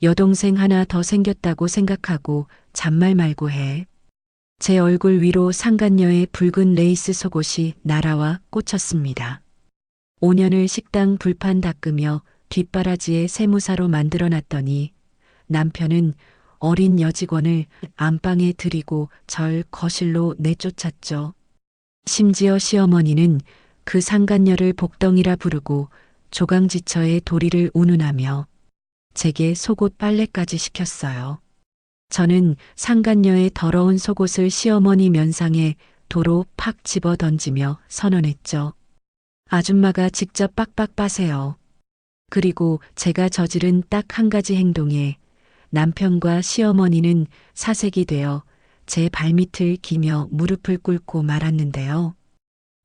여동생 하나 더 생겼다고 생각하고 잔말 말고 해. 제 얼굴 위로 상간녀의 붉은 레이스 속옷이 날아와 꽂혔습니다. 5년을 식당 불판 닦으며 뒷바라지에 세무사로 만들어놨더니 남편은 어린 여직원을 안방에 들이고 절 거실로 내쫓았죠. 심지어 시어머니는 그 상간녀를 복덩이라 부르고 조강지처에 도리를 운운하며 제게 속옷 빨래까지 시켰어요. 저는 상간녀의 더러운 속옷을 시어머니 면상에 도로 팍 집어 던지며 선언했죠. 아줌마가 직접 빡빡 빠세요. 그리고 제가 저지른 딱 한 가지 행동에 남편과 시어머니는 사색이 되어 제 발밑을 기며 무릎을 꿇고 말았는데요.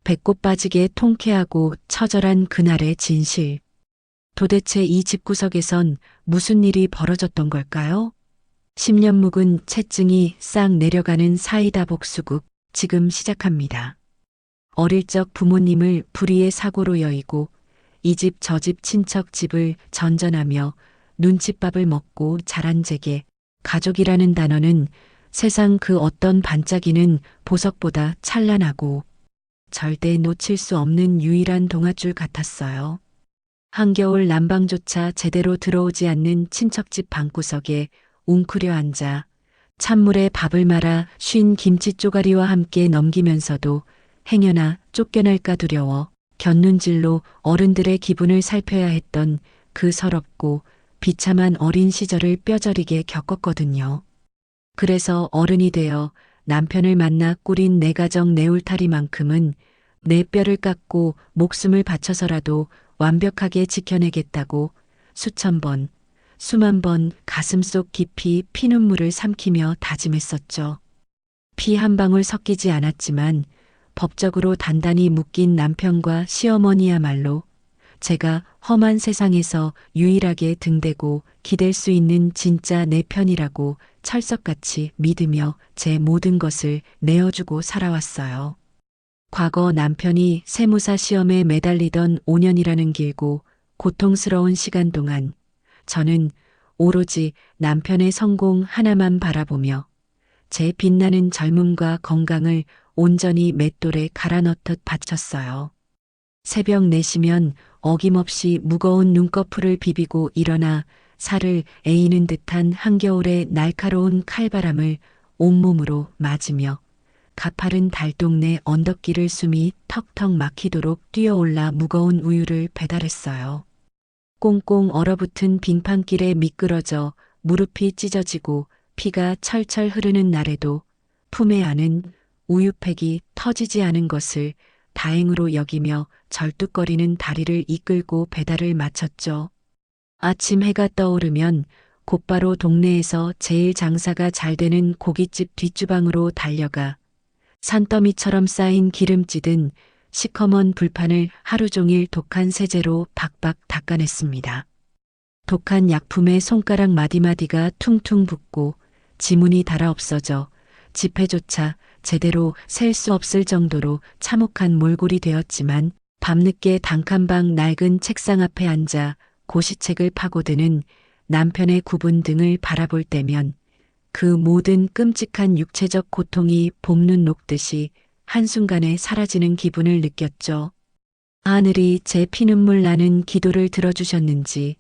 배꼽 빠지게 통쾌하고 처절한 그날의 진실. 도대체 이 집구석에선 무슨 일이 벌어졌던 걸까요? 10년 묵은 채증이 싹 내려가는 사이다 복수국 지금 시작합니다. 어릴 적 부모님을 불의의 사고로 여의고 이 집 저 집 친척 집을 전전하며 눈칫밥을 먹고 자란 제게 가족이라는 단어는 세상 그 어떤 반짝이는 보석보다 찬란하고 절대 놓칠 수 없는 유일한 동아줄 같았어요. 한겨울 난방조차 제대로 들어오지 않는 친척집 방구석에 웅크려 앉아 찬물에 밥을 말아 쉰 김치 쪼가리와 함께 넘기면서도 행여나 쫓겨날까 두려워 곁눈질로 어른들의 기분을 살펴야 했던 그 서럽고 비참한 어린 시절을 뼈저리게 겪었거든요. 그래서 어른이 되어 남편을 만나 꾸린 내 가정 내 울타리만큼은 내 뼈를 깎고 목숨을 바쳐서라도 완벽하게 지켜내겠다고 수천 번, 수만 번 가슴속 깊이 피눈물을 삼키며 다짐했었죠. 피 한 방울 섞이지 않았지만 법적으로 단단히 묶인 남편과 시어머니야말로 제가 험한 세상에서 유일하게 등대고 기댈 수 있는 진짜 내 편이라고 철석같이 믿으며 제 모든 것을 내어주고 살아왔어요. 과거 남편이 세무사 시험에 매달리던 5년이라는 길고 고통스러운 시간 동안 저는 오로지 남편의 성공 하나만 바라보며 제 빛나는 젊음과 건강을 온전히 맷돌에 갈아 넣듯 바쳤어요. 새벽 4시면 어김없이 무거운 눈꺼풀을 비비고 일어나 살을 에이는 듯한 한겨울의 날카로운 칼바람을 온몸으로 맞으며 가파른 달동네 언덕길을 숨이 턱턱 막히도록 뛰어올라 무거운 우유를 배달했어요. 꽁꽁 얼어붙은 빙판길에 미끄러져 무릎이 찢어지고 피가 철철 흐르는 날에도 품에 안은 우유팩이 터지지 않은 것을 다행으로 여기며 절뚝거리는 다리를 이끌고 배달을 마쳤죠. 아침 해가 떠오르면 곧바로 동네에서 제일 장사가 잘 되는 고깃집 뒷주방으로 달려가 산더미처럼 쌓인 기름찌든 시커먼 불판을 하루 종일 독한 세제로 박박 닦아냈습니다. 독한 약품에 손가락 마디마디가 퉁퉁 붓고 지문이 달아 없어져 지폐조차 제대로 셀 수 없을 정도로 참혹한 몰골이 되었지만 밤늦게 단칸방 낡은 책상 앞에 앉아 고시책을 파고드는 남편의 굽은 등을 바라볼 때면 그 모든 끔찍한 육체적 고통이 봄눈 녹듯이 한순간에 사라지는 기분을 느꼈죠. 하늘이 제 피눈물 나는 기도를 들어주셨는지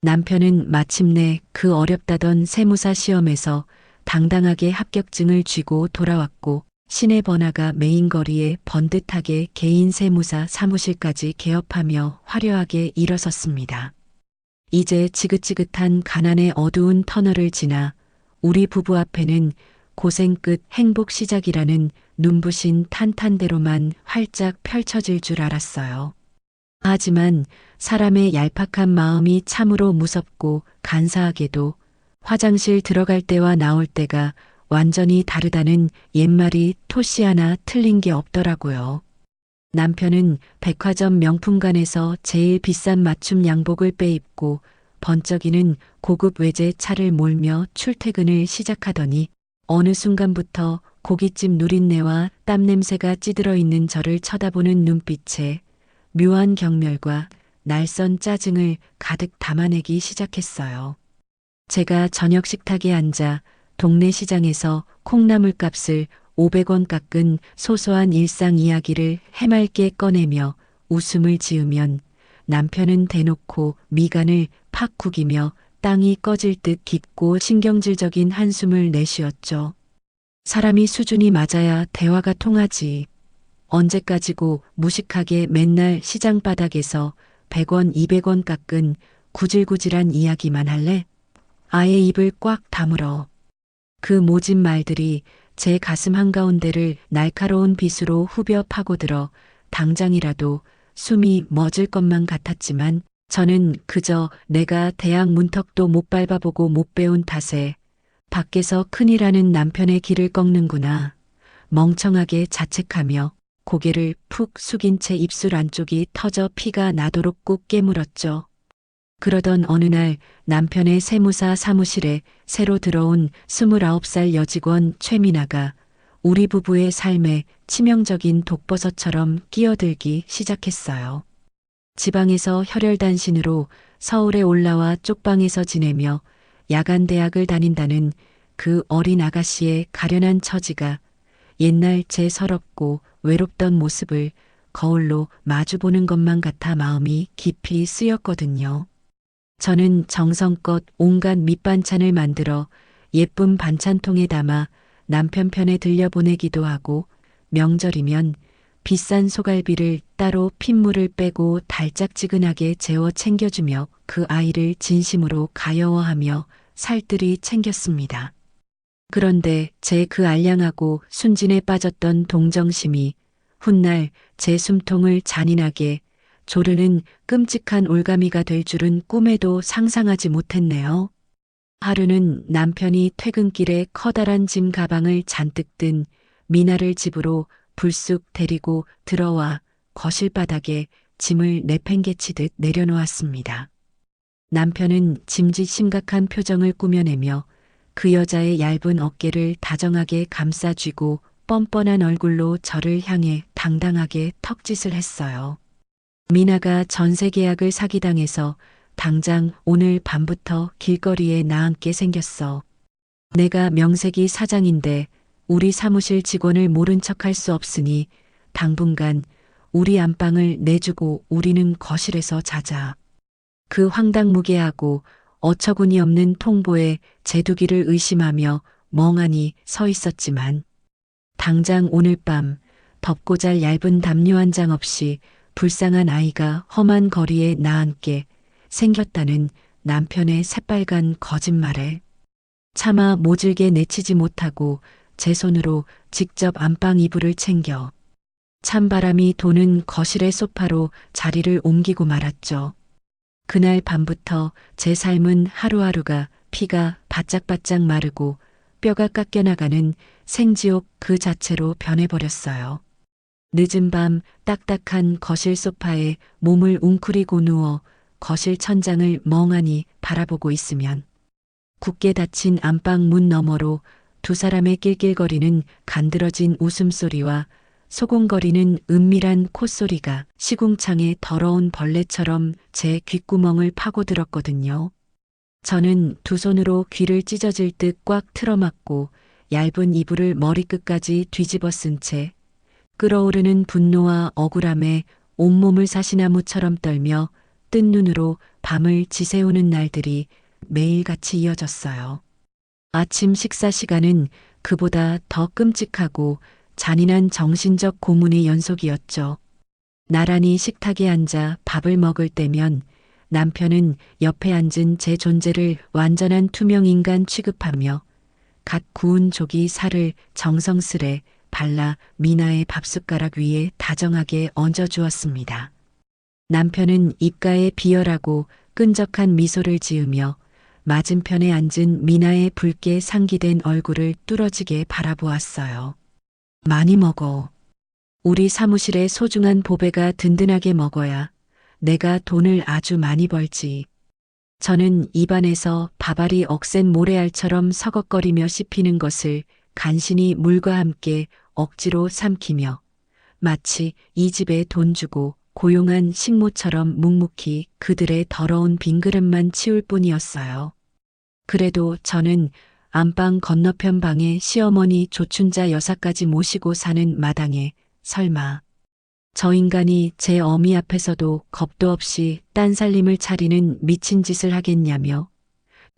남편은 마침내 그 어렵다던 세무사 시험에서 당당하게 합격증을 쥐고 돌아왔고 시내 번화가 메인 거리에 번듯하게 개인 세무사 사무실까지 개업하며 화려하게 일어섰습니다. 이제 지긋지긋한 가난의 어두운 터널을 지나 우리 부부 앞에는 고생 끝 행복 시작이라는 눈부신 탄탄대로만 활짝 펼쳐질 줄 알았어요. 하지만 사람의 얄팍한 마음이 참으로 무섭고 간사하게도 화장실 들어갈 때와 나올 때가 완전히 다르다는 옛말이 토시 하나 틀린 게 없더라고요. 남편은 백화점 명품관에서 제일 비싼 맞춤 양복을 빼입고 번쩍이는 고급 외제 차를 몰며 출퇴근을 시작하더니 어느 순간부터 고깃집 누린내와 땀 냄새가 찌들어 있는 저를 쳐다보는 눈빛에 묘한 경멸과 날선 짜증을 가득 담아내기 시작했어요. 제가 저녁 식탁에 앉아 동네 시장에서 콩나물 값을 500원 깎은 소소한 일상 이야기를 해맑게 꺼내며 웃음을 지으면 남편은 대놓고 미간을 팍 구기며 땅이 꺼질 듯 깊고 신경질적인 한숨을 내쉬었죠. 사람이 수준이 맞아야 대화가 통하지. 언제까지고 무식하게 맨날 시장 바닥에서 100원, 200원 깎은 구질구질한 이야기만 할래? 아예 입을 꽉 다물어. 그 모진 말들이 제 가슴 한가운데를 날카로운 빗으로 후벼 파고들어 당장이라도 숨이 멎을 것만 같았지만 저는 그저 내가 대학 문턱도 못 밟아보고 못 배운 탓에 밖에서 큰일하는 남편의 길을 꺾는구나. 멍청하게 자책하며 고개를 푹 숙인 채 입술 안쪽이 터져 피가 나도록 꾹 깨물었죠. 그러던 어느 날 남편의 세무사 사무실에 새로 들어온 29살 여직원 최미나가 우리 부부의 삶에 치명적인 독버섯처럼 끼어들기 시작했어요. 지방에서 혈혈단신으로 서울에 올라와 쪽방에서 지내며 야간 대학을 다닌다는 그 어린 아가씨의 가련한 처지가 옛날 제 서럽고 외롭던 모습을 거울로 마주보는 것만 같아 마음이 깊이 쓰였거든요. 저는 정성껏 온갖 밑반찬을 만들어 예쁜 반찬통에 담아 남편 편에 들려보내기도 하고 명절이면 비싼 소갈비를 따로 핏물을 빼고 달짝지근하게 재워 챙겨주며 그 아이를 진심으로 가여워하며 살뜰히 챙겼습니다. 그런데 제 그 알량하고 순진에 빠졌던 동정심이 훗날 제 숨통을 잔인하게 조르는 끔찍한 올가미가 될 줄은 꿈에도 상상하지 못했네요. 하루는 남편이 퇴근길에 커다란 짐 가방을 잔뜩 든 미나를 집으로 불쑥 데리고 들어와 거실 바닥에 짐을 내팽개치듯 내려놓았습니다. 남편은 짐짓 심각한 표정을 꾸며내며 그 여자의 얇은 어깨를 다정하게 감싸쥐고 뻔뻔한 얼굴로 저를 향해 당당하게 턱짓을 했어요. 미나가 전세 계약을 사기당해서 당장 오늘 밤부터 길거리에 나앉게 생겼어. 내가 명색이 사장인데 우리 사무실 직원을 모른 척할 수 없으니 당분간 우리 안방을 내주고 우리는 거실에서 자자. 그 황당무계하고 어처구니 없는 통보에 제두기를 의심하며 멍하니 서 있었지만 당장 오늘 밤 덮고 잘 얇은 담요 한 장 없이 불쌍한 아이가 험한 거리에 나앉게 생겼다는 남편의 새빨간 거짓말에 차마 모질게 내치지 못하고 제 손으로 직접 안방 이불을 챙겨 찬바람이 도는 거실의 소파로 자리를 옮기고 말았죠. 그날 밤부터 제 삶은 하루하루가 피가 바짝바짝 마르고 뼈가 깎여나가는 생지옥 그 자체로 변해버렸어요. 늦은 밤 딱딱한 거실 소파에 몸을 웅크리고 누워 거실 천장을 멍하니 바라보고 있으면 굳게 닫힌 안방 문 너머로 두 사람의 낄낄거리는 간드러진 웃음소리와 소곤거리는 은밀한 콧소리가 시궁창에 더러운 벌레처럼 제 귓구멍을 파고들었거든요. 저는 두 손으로 귀를 찢어질 듯 꽉 틀어막고 얇은 이불을 머리끝까지 뒤집어 쓴 채 끓어오르는 분노와 억울함에 온몸을 사시나무처럼 떨며 뜬 눈으로 밤을 지새우는 날들이 매일같이 이어졌어요. 아침 식사 시간은 그보다 더 끔찍하고 잔인한 정신적 고문의 연속이었죠. 나란히 식탁에 앉아 밥을 먹을 때면 남편은 옆에 앉은 제 존재를 완전한 투명인간 취급하며 갓 구운 조기 살을 정성스레 발라 미나의 밥숟가락 위에 다정하게 얹어주었습니다. 남편은 입가에 비열하고 끈적한 미소를 지으며 맞은편에 앉은 미나의 붉게 상기된 얼굴을 뚫어지게 바라보았어요. 많이 먹어. 우리 사무실의 소중한 보배가 든든하게 먹어야 내가 돈을 아주 많이 벌지. 저는 입안에서 밥알이 억센 모래알처럼 서걱거리며 씹히는 것을 간신히 물과 함께 억지로 삼키며 마치 이 집에 돈 주고 고용한 식모처럼 묵묵히 그들의 더러운 빈 그릇만 치울 뿐이었어요. 그래도 저는 안방 건너편 방에 시어머니 조춘자 여사까지 모시고 사는 마당에 설마 저 인간이 제 어미 앞에서도 겁도 없이 딴살림을 차리는 미친 짓을 하겠냐며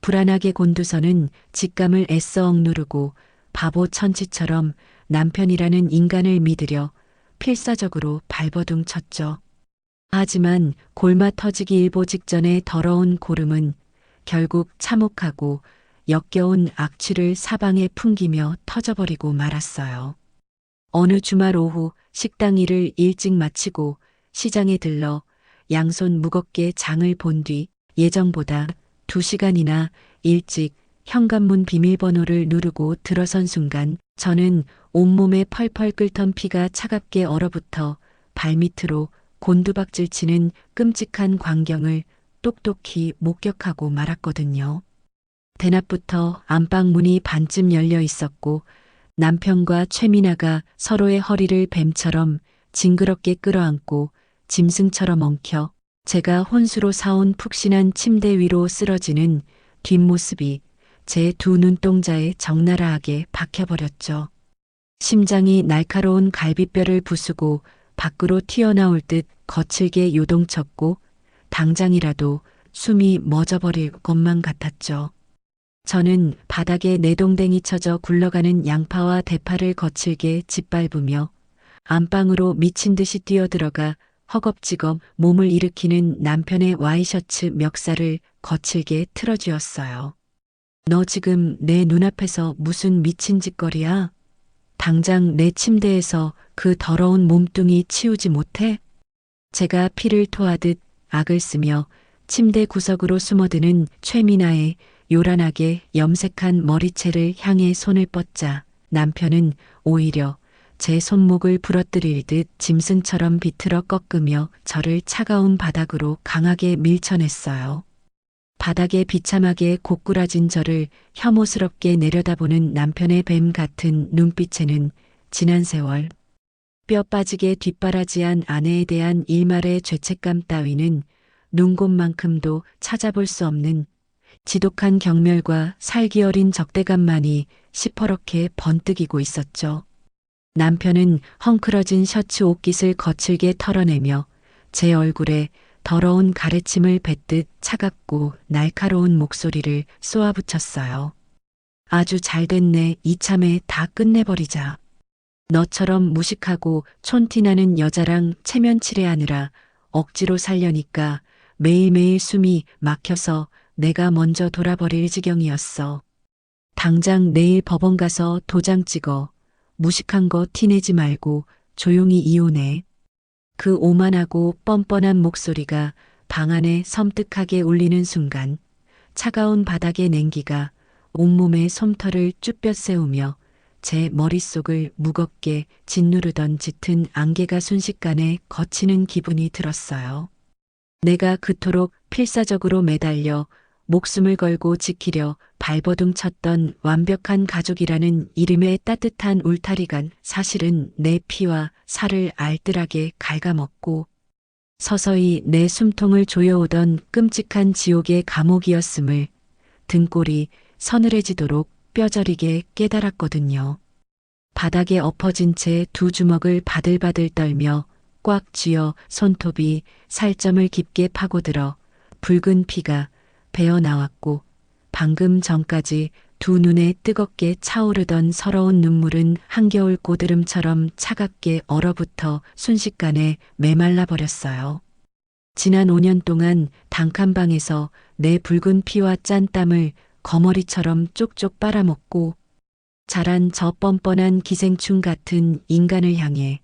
불안하게 곤두서는 직감을 애써 억누르고 바보 천치처럼 남편이라는 인간을 믿으려 필사적으로 발버둥 쳤죠. 하지만 골마 터지기 일보 직전의 더러운 고름은 결국 참혹하고 역겨운 악취를 사방에 풍기며 터져버리고 말았어요. 어느 주말 오후 식당 일을 일찍 마치고 시장에 들러 양손 무겁게 장을 본 뒤 예정보다 2시간이나 일찍 현관문 비밀번호를 누르고 들어선 순간 저는 온몸에 펄펄 끓던 피가 차갑게 얼어붙어 발밑으로 곤두박질 치는 끔찍한 광경을 똑똑히 목격하고 말았거든요. 대낮부터 안방문이 반쯤 열려 있었고 남편과 최미나가 서로의 허리를 뱀처럼 징그럽게 끌어안고 짐승처럼 엉켜 제가 혼수로 사온 푹신한 침대 위로 쓰러지는 뒷모습이 제 두 눈동자에 적나라하게 박혀버렸죠. 심장이 날카로운 갈비뼈를 부수고 밖으로 튀어나올 듯 거칠게 요동쳤고 당장이라도 숨이 멎어버릴 것만 같았죠. 저는 바닥에 내동댕이 쳐져 굴러가는 양파와 대파를 거칠게 짓밟으며 안방으로 미친 듯이 뛰어들어가 허겁지겁 몸을 일으키는 남편의 와이셔츠 멱살을 거칠게 틀어쥐었어요. 너 지금 내 눈앞에서 무슨 미친 짓거리야? 당장 내 침대에서 그 더러운 몸뚱이 치우지 못해? 제가 피를 토하듯 악을 쓰며 침대 구석으로 숨어드는 최미나의 요란하게 염색한 머리채를 향해 손을 뻗자 남편은 오히려 제 손목을 부러뜨릴 듯 짐승처럼 비틀어 꺾으며 저를 차가운 바닥으로 강하게 밀쳐냈어요. 바닥에 비참하게 고꾸라진 저를 혐오스럽게 내려다보는 남편의 뱀 같은 눈빛에는 지난 세월 뼈 빠지게 뒷바라지한 아내에 대한 일말의 죄책감 따위는 눈곱만큼도 찾아볼 수 없는 지독한 경멸과 살기 어린 적대감만이 시퍼렇게 번뜩이고 있었죠. 남편은 헝클어진 셔츠 옷깃을 거칠게 털어내며 제 얼굴에 더러운 가래침을 뱉듯 차갑고 날카로운 목소리를 쏘아붙였어요. 아주 잘 됐네. 이참에 다 끝내버리자. 너처럼 무식하고 촌티나는 여자랑 체면치레하느라 억지로 살려니까 매일매일 숨이 막혀서 내가 먼저 돌아버릴 지경이었어. 당장 내일 법원 가서 도장 찍어. 무식한 거 티내지 말고 조용히 이혼해. 그 오만하고 뻔뻔한 목소리가 방 안에 섬뜩하게 울리는 순간 차가운 바닥의 냉기가 온몸의 솜털을 쭈뼛 세우며 제 머릿속을 무겁게 짓누르던 짙은 안개가 순식간에 거치는 기분이 들었어요. 내가 그토록 필사적으로 매달려 목숨을 걸고 지키려 발버둥 쳤던 완벽한 가족이라는 이름의 따뜻한 울타리가 사실은 내 피와 살을 알뜰하게 갉아먹고 서서히 내 숨통을 조여오던 끔찍한 지옥의 감옥이었음을 등골이 서늘해지도록 뼈저리게 깨달았거든요. 바닥에 엎어진 채 두 주먹을 바들바들 떨며 꽉 쥐어 손톱이 살점을 깊게 파고들어 붉은 피가 배어 나왔고 방금 전까지 두 눈에 뜨겁게 차오르던 서러운 눈물은 한겨울 고드름처럼 차갑게 얼어붙어 순식간에 메말라 버렸어요. 지난 5년 동안 단칸방에서 내 붉은 피와 짠 땀을 거머리처럼 쪽쪽 빨아먹고 자란 저 뻔뻔한 기생충 같은 인간을 향해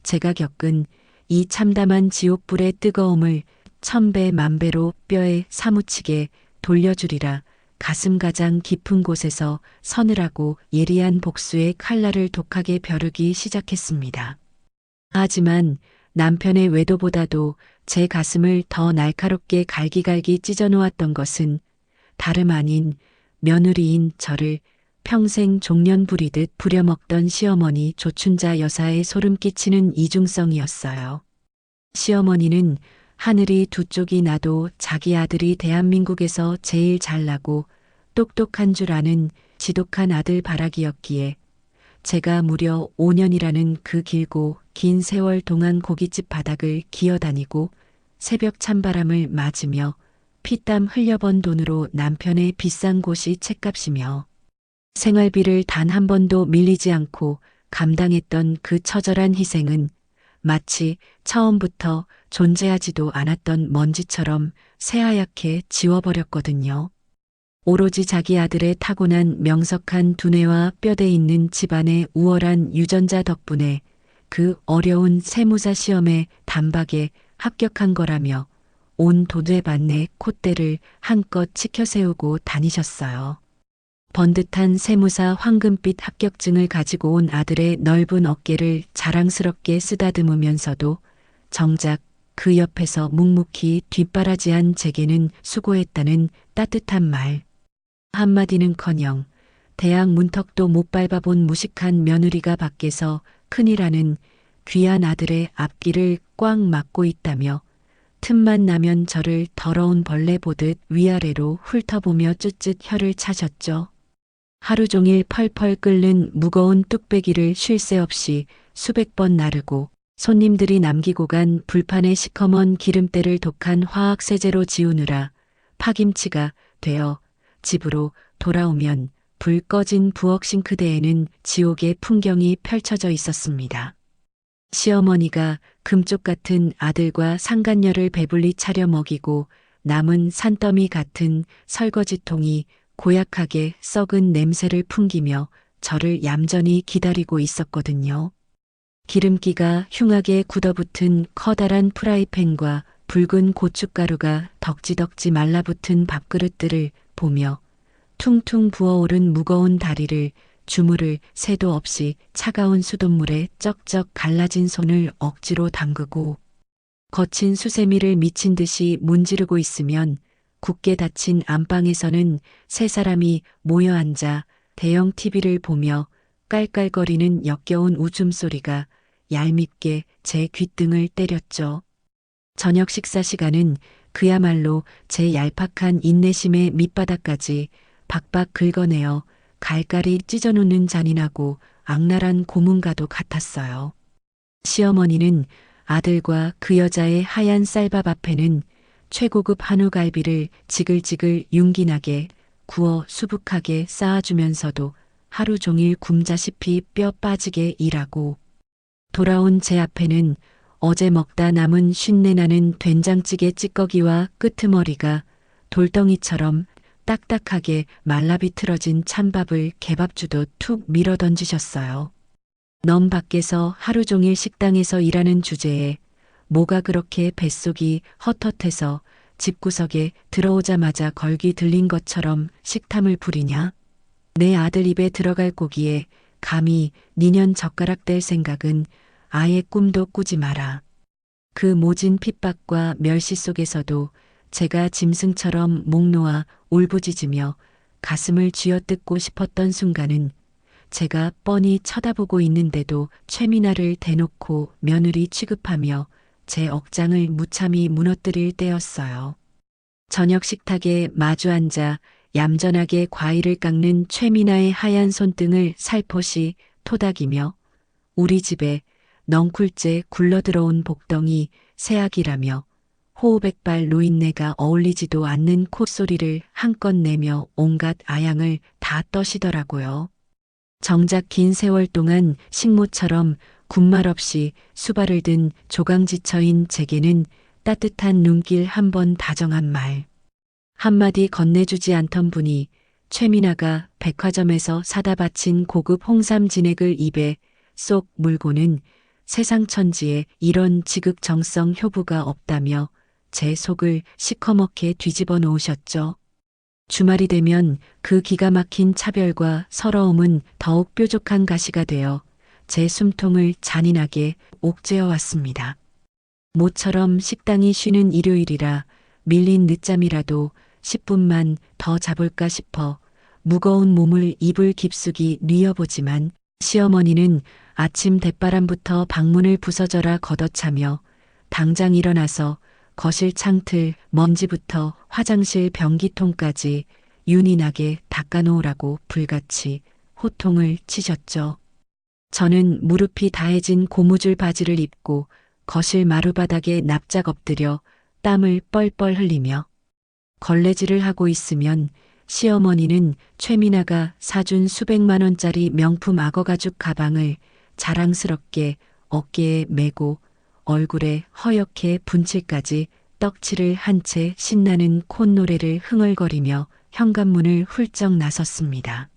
제가 겪은 이 참담한 지옥불의 뜨거움을 천배 만배로 뼈에 사무치게 돌려주리라 가슴 가장 깊은 곳에서 서늘하고 예리한 복수의 칼날을 독하게 벼르기 시작했습니다. 하지만 남편의 외도보다도 제 가슴을 더 날카롭게 갈기갈기 찢어놓았던 것은 다름 아닌 며느리인 저를 평생 종년 부리듯 부려먹던 시어머니 조춘자 여사의 소름 끼치는 이중성이었어요. 시어머니는 하늘이 두 쪽이 나도 자기 아들이 대한민국에서 제일 잘나고 똑똑한 줄 아는 지독한 아들 바라기였기에 제가 무려 5년이라는 그 길고 긴 세월 동안 고깃집 바닥을 기어다니고 새벽 찬바람을 맞으며 피땀 흘려번 돈으로 남편의 비싼 곳이 책값이며 생활비를 단 한 번도 밀리지 않고 감당했던 그 처절한 희생은 마치 처음부터 존재하지도 않았던 먼지처럼 새하얗게 지워버렸거든요. 오로지 자기 아들의 타고난 명석한 두뇌와 뼈대 있는 집안의 우월한 유전자 덕분에 그 어려운 세무사 시험에 단박에 합격한 거라며 온 도대반내 콧대를 한껏 치켜세우고 다니셨어요. 번듯한 세무사 황금빛 합격증을 가지고 온 아들의 넓은 어깨를 자랑스럽게 쓰다듬으면서도 정작 그 옆에서 묵묵히 뒷바라지한 제게는 수고했다는 따뜻한 말 한마디는커녕 대학 문턱도 못 밟아본 무식한 며느리가 밖에서 큰일하는 귀한 아들의 앞길을 꽉 막고 있다며 틈만 나면 저를 더러운 벌레 보듯 위아래로 훑어보며 쯧쯧 혀를 차셨죠. 하루 종일 펄펄 끓는 무거운 뚝배기를 쉴 새 없이 수백 번 나르고 손님들이 남기고 간 불판의 시커먼 기름때를 독한 화학세제로 지우느라 파김치가 되어 집으로 돌아오면 불 꺼진 부엌 싱크대에는 지옥의 풍경이 펼쳐져 있었습니다. 시어머니가 금쪽 같은 아들과 상간녀를 배불리 차려 먹이고 남은 산더미 같은 설거지통이 고약하게 썩은 냄새를 풍기며 저를 얌전히 기다리고 있었거든요. 기름기가 흉하게 굳어붙은 커다란 프라이팬과 붉은 고춧가루가 덕지덕지 말라붙은 밥그릇들을 보며 퉁퉁 부어오른 무거운 다리를 주무를 새도 없이 차가운 수돗물에 쩍쩍 갈라진 손을 억지로 담그고 거친 수세미를 미친 듯이 문지르고 있으면 굳게 닫힌 안방에서는 세 사람이 모여 앉아 대형 TV를 보며 깔깔거리는 역겨운 웃음소리가 얄밉게 제 귓등을 때렸죠. 저녁 식사 시간은 그야말로 제 얄팍한 인내심의 밑바닥까지 박박 긁어내어 갈갈이 찢어놓는 잔인하고 악랄한 고문과도 같았어요. 시어머니는 아들과 그 여자의 하얀 쌀밥 앞에는 최고급 한우갈비를 지글지글 윤기나게 구워 수북하게 쌓아주면서도 하루 종일 굶자시피 뼈 빠지게 일하고 돌아온 제 앞에는 어제 먹다 남은 쉰내나는 된장찌개 찌꺼기와 끄트머리가 돌덩이처럼 딱딱하게 말라비틀어진 찬밥을 개밥주도 툭 밀어 던지셨어요. 넌 밖에서 하루 종일 식당에서 일하는 주제에 뭐가 그렇게 뱃속이 헛헛해서 집구석에 들어오자마자 걸기 들린 것처럼 식탐을 부리냐? 내 아들 입에 들어갈 고기에 감히 니년 젓가락 댈 생각은 아예 꿈도 꾸지 마라. 그 모진 핍박과 멸시 속에서도 제가 짐승처럼 목 놓아 울부짖으며 가슴을 쥐어뜯고 싶었던 순간은 제가 뻔히 쳐다보고 있는데도 최미나를 대놓고 며느리 취급하며 제 억장을 무참히 무너뜨릴 때였어요. 저녁 식탁에 마주 앉아 얌전하게 과일을 깎는 최미나의 하얀 손등을 살포시 토닥이며 우리 집에 넝쿨째 굴러들어온 복덩이 새아기라며 호우백발 노인네가 어울리지도 않는 콧소리를 한껏 내며 온갖 아양을 다 떠시더라고요. 정작 긴 세월 동안 식모처럼 군말 없이 수발을 든 조강지처인 제게는 따뜻한 눈길 한 번 다정한 말 한마디 건네주지 않던 분이 최미나가 백화점에서 사다 바친 고급 홍삼 진액을 입에 쏙 물고는 세상 천지에 이런 지극정성 효부가 없다며 제 속을 시커멓게 뒤집어 놓으셨죠. 주말이 되면 그 기가 막힌 차별과 서러움은 더욱 뾰족한 가시가 되어 제 숨통을 잔인하게 옥죄어 왔습니다. 모처럼 식당이 쉬는 일요일이라 밀린 늦잠이라도 10분만 더 자볼까 싶어 무거운 몸을 이불 깊숙이 뉘어보지만 시어머니는 아침 대바람부터 방문을 부서져라 걷어차며 당장 일어나서 거실 창틀 먼지부터 화장실 변기통까지 윤이 나게 닦아놓으라고 불같이 호통을 치셨죠. 저는 무릎이 다해진 고무줄 바지를 입고 거실 마루바닥에 납작 엎드려 땀을 뻘뻘 흘리며 걸레질을 하고 있으면 시어머니는 최미나가 사준 수백만 원짜리 명품 악어 가죽 가방을 자랑스럽게 어깨에 메고 얼굴에 허옇게 분칠까지 떡칠을 한 채 신나는 콧노래를 흥얼거리며 현관문을 훌쩍 나섰습니다.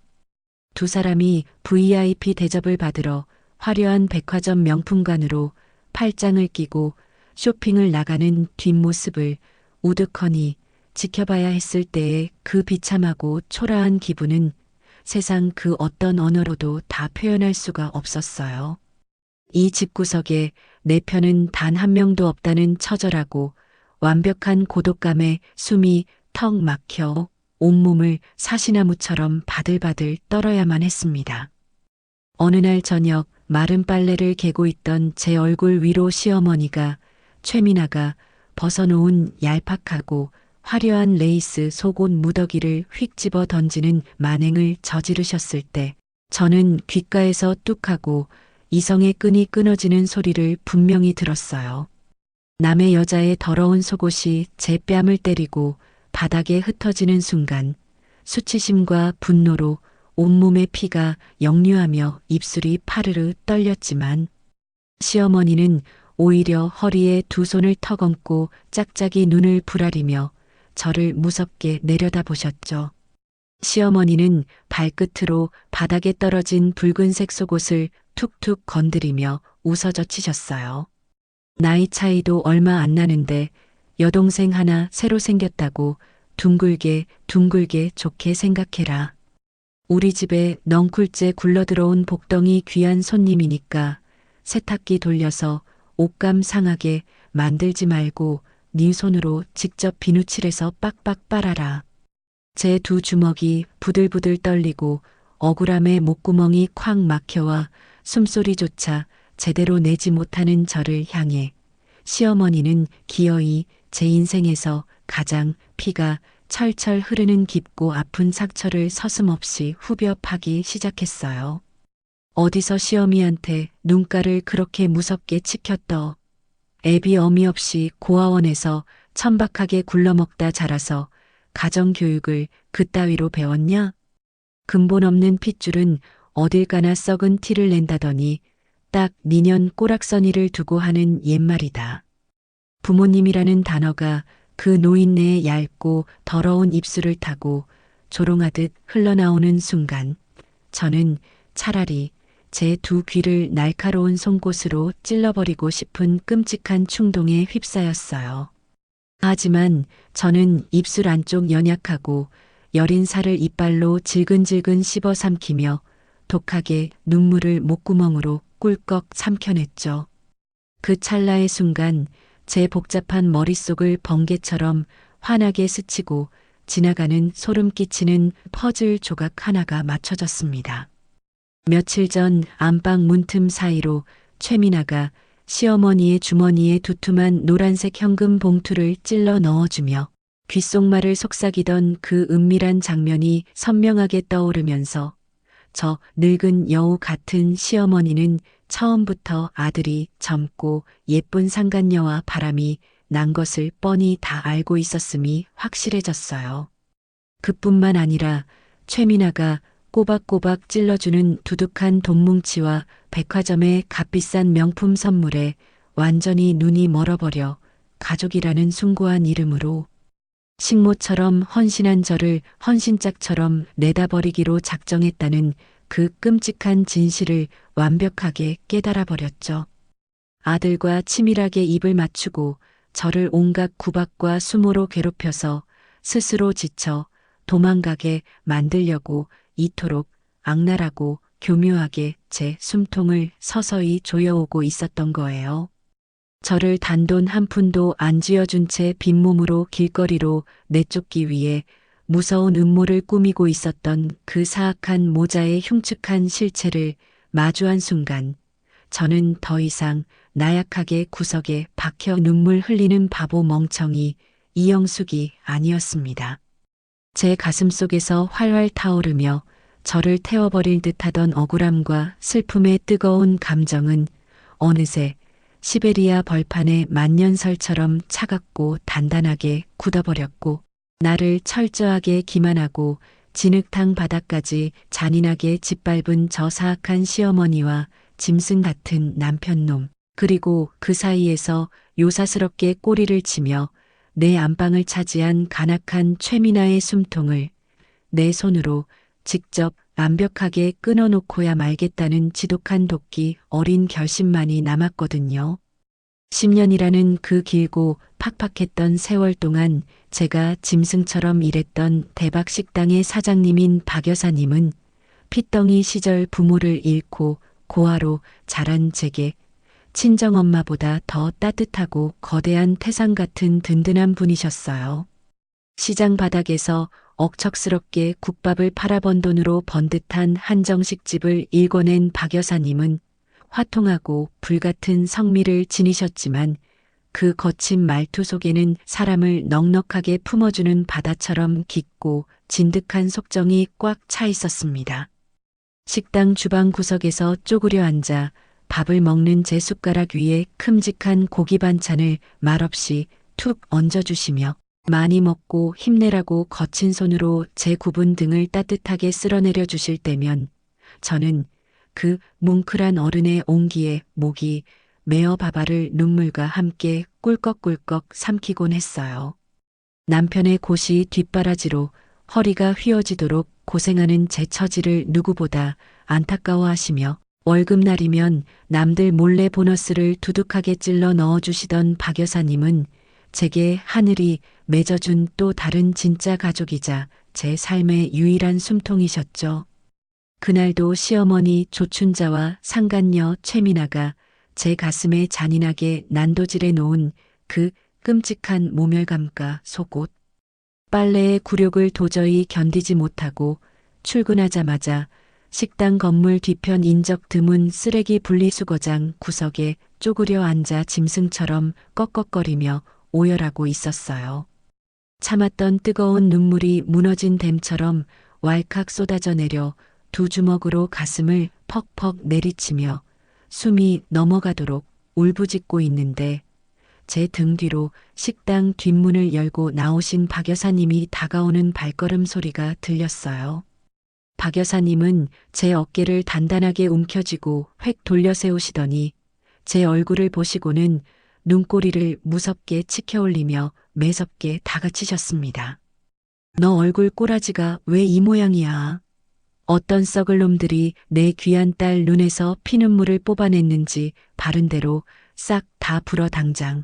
두 사람이 VIP 대접을 받으러 화려한 백화점 명품관으로 팔짱을 끼고 쇼핑을 나가는 뒷모습을 우두커니 지켜봐야 했을 때의 그 비참하고 초라한 기분은 세상 그 어떤 언어로도 다 표현할 수가 없었어요. 이 집구석에 내 편은 단 한 명도 없다는 처절하고 완벽한 고독감에 숨이 턱 막혀 온몸을 사시나무처럼 바들바들 떨어야만 했습니다. 어느 날 저녁 마른 빨래를 개고 있던 제 얼굴 위로 시어머니가 최미나가 벗어놓은 얄팍하고 화려한 레이스 속옷 무더기를 휙 집어 던지는 만행을 저지르셨을 때 저는 귓가에서 뚝하고 이성의 끈이 끊어지는 소리를 분명히 들었어요. 남의 여자의 더러운 속옷이 제 뺨을 때리고 바닥에 흩어지는 순간 수치심과 분노로 온몸의 피가 역류하며 입술이 파르르 떨렸지만 시어머니는 오히려 허리에 두 손을 터검고 짝짝이 눈을 부라리며 저를 무섭게 내려다보셨죠. 시어머니는 발끝으로 바닥에 떨어진 붉은색 속옷을 툭툭 건드리며 웃어젖히셨어요. 나이 차이도 얼마 안 나는데 여동생 하나 새로 생겼다고 둥글게 둥글게 좋게 생각해라. 우리 집에 넝쿨째 굴러들어온 복덩이 귀한 손님이니까 세탁기 돌려서 옷감 상하게 만들지 말고 네 손으로 직접 비누칠해서 빡빡 빨아라. 제 두 주먹이 부들부들 떨리고 억울함에 목구멍이 콱 막혀와 숨소리조차 제대로 내지 못하는 저를 향해 시어머니는 기어이 제 인생에서 가장 피가 철철 흐르는 깊고 아픈 상처를 서슴없이 후벼 파기 시작했어요. 어디서 시어미한테 눈가를 그렇게 무섭게 치켰더. 애비 어미 없이 고아원에서 천박하게 굴러먹다 자라서 가정교육을 그따위로 배웠냐? 근본 없는 핏줄은 어딜 가나 썩은 티를 낸다더니 딱 니년 꼬락서니를 두고 하는 옛말이다. 부모님이라는 단어가 그 노인네의 얇고 더러운 입술을 타고 조롱하듯 흘러나오는 순간 저는 차라리 제 두 귀를 날카로운 송곳으로 찔러버리고 싶은 끔찍한 충동에 휩싸였어요. 하지만 저는 입술 안쪽 연약하고 여린 살을 이빨로 질근질근 씹어 삼키며 독하게 눈물을 목구멍으로 꿀꺽 삼켜냈죠. 그 찰나의 순간 제 복잡한 머릿속을 번개처럼 환하게 스치고 지나가는 소름 끼치는 퍼즐 조각 하나가 맞춰졌습니다. 며칠 전 안방 문틈 사이로 최미나가 시어머니의 주머니에 두툼한 노란색 현금 봉투를 찔러 넣어주며 귓속말을 속삭이던 그 은밀한 장면이 선명하게 떠오르면서 저 늙은 여우 같은 시어머니는 처음부터 아들이 젊고 예쁜 상간녀와 바람이 난 것을 뻔히 다 알고 있었음이 확실해졌어요. 그뿐만 아니라 최미나가 꼬박꼬박 찔러주는 두둑한 돈뭉치와 백화점의 값비싼 명품 선물에 완전히 눈이 멀어버려 가족이라는 숭고한 이름으로 식모처럼 헌신한 저를 헌신짝처럼 내다버리기로 작정했다는 그 끔찍한 진실을 완벽하게 깨달아버렸죠. 아들과 치밀하게 입을 맞추고 저를 온갖 구박과 수모로 괴롭혀서 스스로 지쳐 도망가게 만들려고 이토록 악랄하고 교묘하게 제 숨통을 서서히 조여오고 있었던 거예요. 저를 단돈 한 푼도 안 쥐어준 채 빈몸으로 길거리로 내쫓기 위해 무서운 음모를 꾸미고 있었던 그 사악한 모자의 흉측한 실체를 마주한 순간 저는 더 이상 나약하게 구석에 박혀 눈물 흘리는 바보 멍청이 이영숙이 아니었습니다. 제 가슴 속에서 활활 타오르며 저를 태워버릴 듯하던 억울함과 슬픔의 뜨거운 감정은 어느새 시베리아 벌판의 만년설처럼 차갑고 단단하게 굳어버렸고, 나를 철저하게 기만하고 진흙탕 바닥까지 잔인하게 짓밟은 저 사악한 시어머니와 짐승 같은 남편놈, 그리고 그 사이에서 요사스럽게 꼬리를 치며 내 안방을 차지한 간악한 최미나의 숨통을 내 손으로 직접 완벽하게 끊어놓고야 말겠다는 지독한 도끼 어린 결심만이 남았거든요. 10년이라는 그 길고 팍팍했던 세월 동안 제가 짐승처럼 일했던 대박 식당의 사장님인 박 여사님은 핏덩이 시절 부모를 잃고 고아로 자란 제게 친정엄마보다 더 따뜻하고 거대한 태산 같은 든든한 분이셨어요. 시장 바닥에서 억척스럽게 국밥을 팔아번 돈으로 번듯한 한정식집을 일궈낸 박 여사님은 화통하고 불같은 성미를 지니셨지만 그 거친 말투 속에는 사람을 넉넉하게 품어주는 바다처럼 깊고 진득한 속정이 꽉 차 있었습니다. 식당 주방 구석에서 쪼그려 앉아 밥을 먹는 제 숟가락 위에 큼직한 고기 반찬을 말없이 툭 얹어주시며 많이 먹고 힘내라고 거친 손으로 제 굽은 등을 따뜻하게 쓸어내려 주실 때면 저는 그 뭉클한 어른의 온기에 목이 메어 바바를 눈물과 함께 꿀꺽꿀꺽 삼키곤 했어요. 남편의 고시 뒷바라지로 허리가 휘어지도록 고생하는 제 처지를 누구보다 안타까워하시며 월급날이면 남들 몰래 보너스를 두둑하게 찔러 넣어주시던 박 여사님은 제게 하늘이 맺어준 또 다른 진짜 가족이자 제 삶의 유일한 숨통이셨죠. 그날도 시어머니 조춘자와 상간녀 최미나가 제 가슴에 잔인하게 난도질해 놓은 그 끔찍한 모멸감과 속옷, 빨래의 굴욕을 도저히 견디지 못하고 출근하자마자 식당 건물 뒤편 인적 드문 쓰레기 분리수거장 구석에 쪼그려 앉아 짐승처럼 꺽꺽거리며 오열하고 있었어요. 참았던 뜨거운 눈물이 무너진 댐처럼 왈칵 쏟아져 내려 두 주먹으로 가슴을 퍽퍽 내리치며 숨이 넘어가도록 울부짖고 있는데 제 등 뒤로 식당 뒷문을 열고 나오신 박 여사님이 다가오는 발걸음 소리가 들렸어요. 박 여사님은 제 어깨를 단단하게 움켜쥐고 획 돌려 세우시더니 제 얼굴을 보시고는 눈꼬리를 무섭게 치켜올리며 매섭게 다그치셨습니다. 너 얼굴 꼬라지가 왜 이 모양이야? 어떤 썩을 놈들이 내 귀한 딸 눈에서 피눈물을 뽑아냈는지 바른대로 싹 다 불어 당장.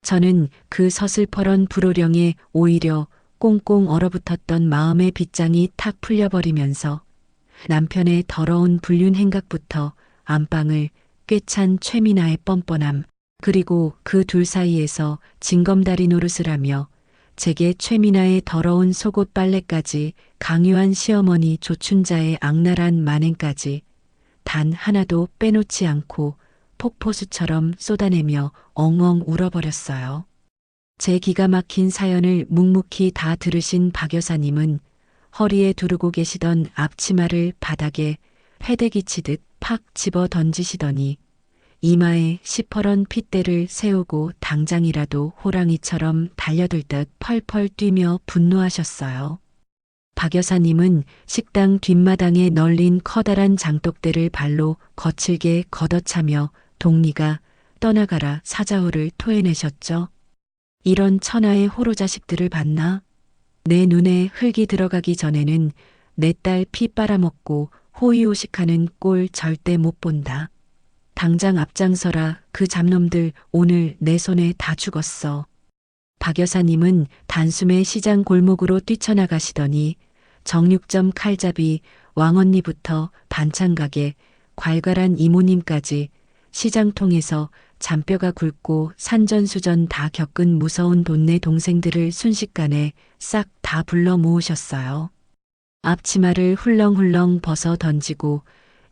저는 그 서슬퍼런 불호령에 오히려 꽁꽁 얼어붙었던 마음의 빗장이 탁 풀려버리면서 남편의 더러운 불륜 행각부터 안방을 꿰찬 최미나의 뻔뻔함, 그리고 그 둘 사이에서 징검다리 노릇을 하며 제게 최미나의 더러운 속옷 빨래까지 강요한 시어머니 조춘자의 악랄한 만행까지 단 하나도 빼놓지 않고 폭포수처럼 쏟아내며 엉엉 울어버렸어요. 제 기가 막힌 사연을 묵묵히 다 들으신 박 여사님은 허리에 두르고 계시던 앞치마를 바닥에 패대기 치듯 팍 집어 던지시더니 이마에 시퍼런 핏대를 세우고 당장이라도 호랑이처럼 달려들 듯 펄펄 뛰며 분노하셨어요. 박 여사님은 식당 뒷마당에 널린 커다란 장독대를 발로 거칠게 걷어차며 동리가 떠나가라 사자후를 토해내셨죠. 이런 천하의 호로 자식들을 봤나? 내 눈에 흙이 들어가기 전에는 내 딸 피 빨아먹고 호의호식하는 꼴 절대 못 본다. 당장 앞장서라. 그 잡놈들 오늘 내 손에 다 죽었어. 박 여사님은 단숨에 시장 골목으로 뛰쳐나가시더니 정육점 칼잡이 왕언니부터 반찬가게 괄괄한 이모님까지 시장통에서 잔뼈가 굵고 산전수전 다 겪은 무서운 돈내 동생들을 순식간에 싹 다 불러 모으셨어요. 앞치마를 훌렁훌렁 벗어 던지고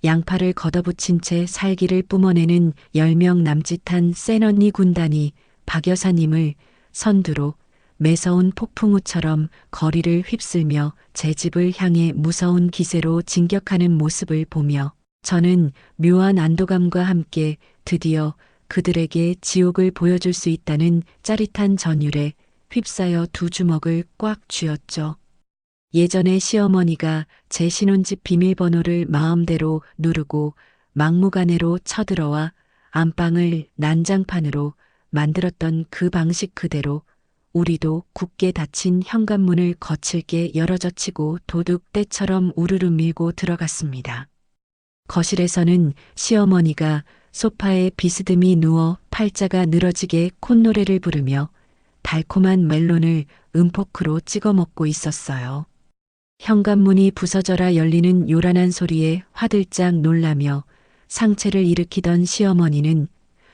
양팔을 걷어붙인 채 살기를 뿜어내는 10명 남짓한 센언니 군단이 박 여사님을 선두로 매서운 폭풍우처럼 거리를 휩쓸며 제 집을 향해 무서운 기세로 진격하는 모습을 보며 저는 묘한 안도감과 함께 드디어 그들에게 지옥을 보여줄 수 있다는 짜릿한 전율에 휩싸여 두 주먹을 꽉 쥐었죠. 예전에 시어머니가 제 신혼집 비밀번호를 마음대로 누르고 막무가내로 쳐들어와 안방을 난장판으로 만들었던 그 방식 그대로 우리도 굳게 닫힌 현관문을 거칠게 열어젖히고 도둑 떼처럼 우르르 밀고 들어갔습니다. 거실에서는 시어머니가 소파에 비스듬히 누워 팔자가 늘어지게 콧노래를 부르며 달콤한 멜론을 은포크로 찍어 먹고 있었어요. 현관문이 부서져라 열리는 요란한 소리에 화들짝 놀라며 상체를 일으키던 시어머니는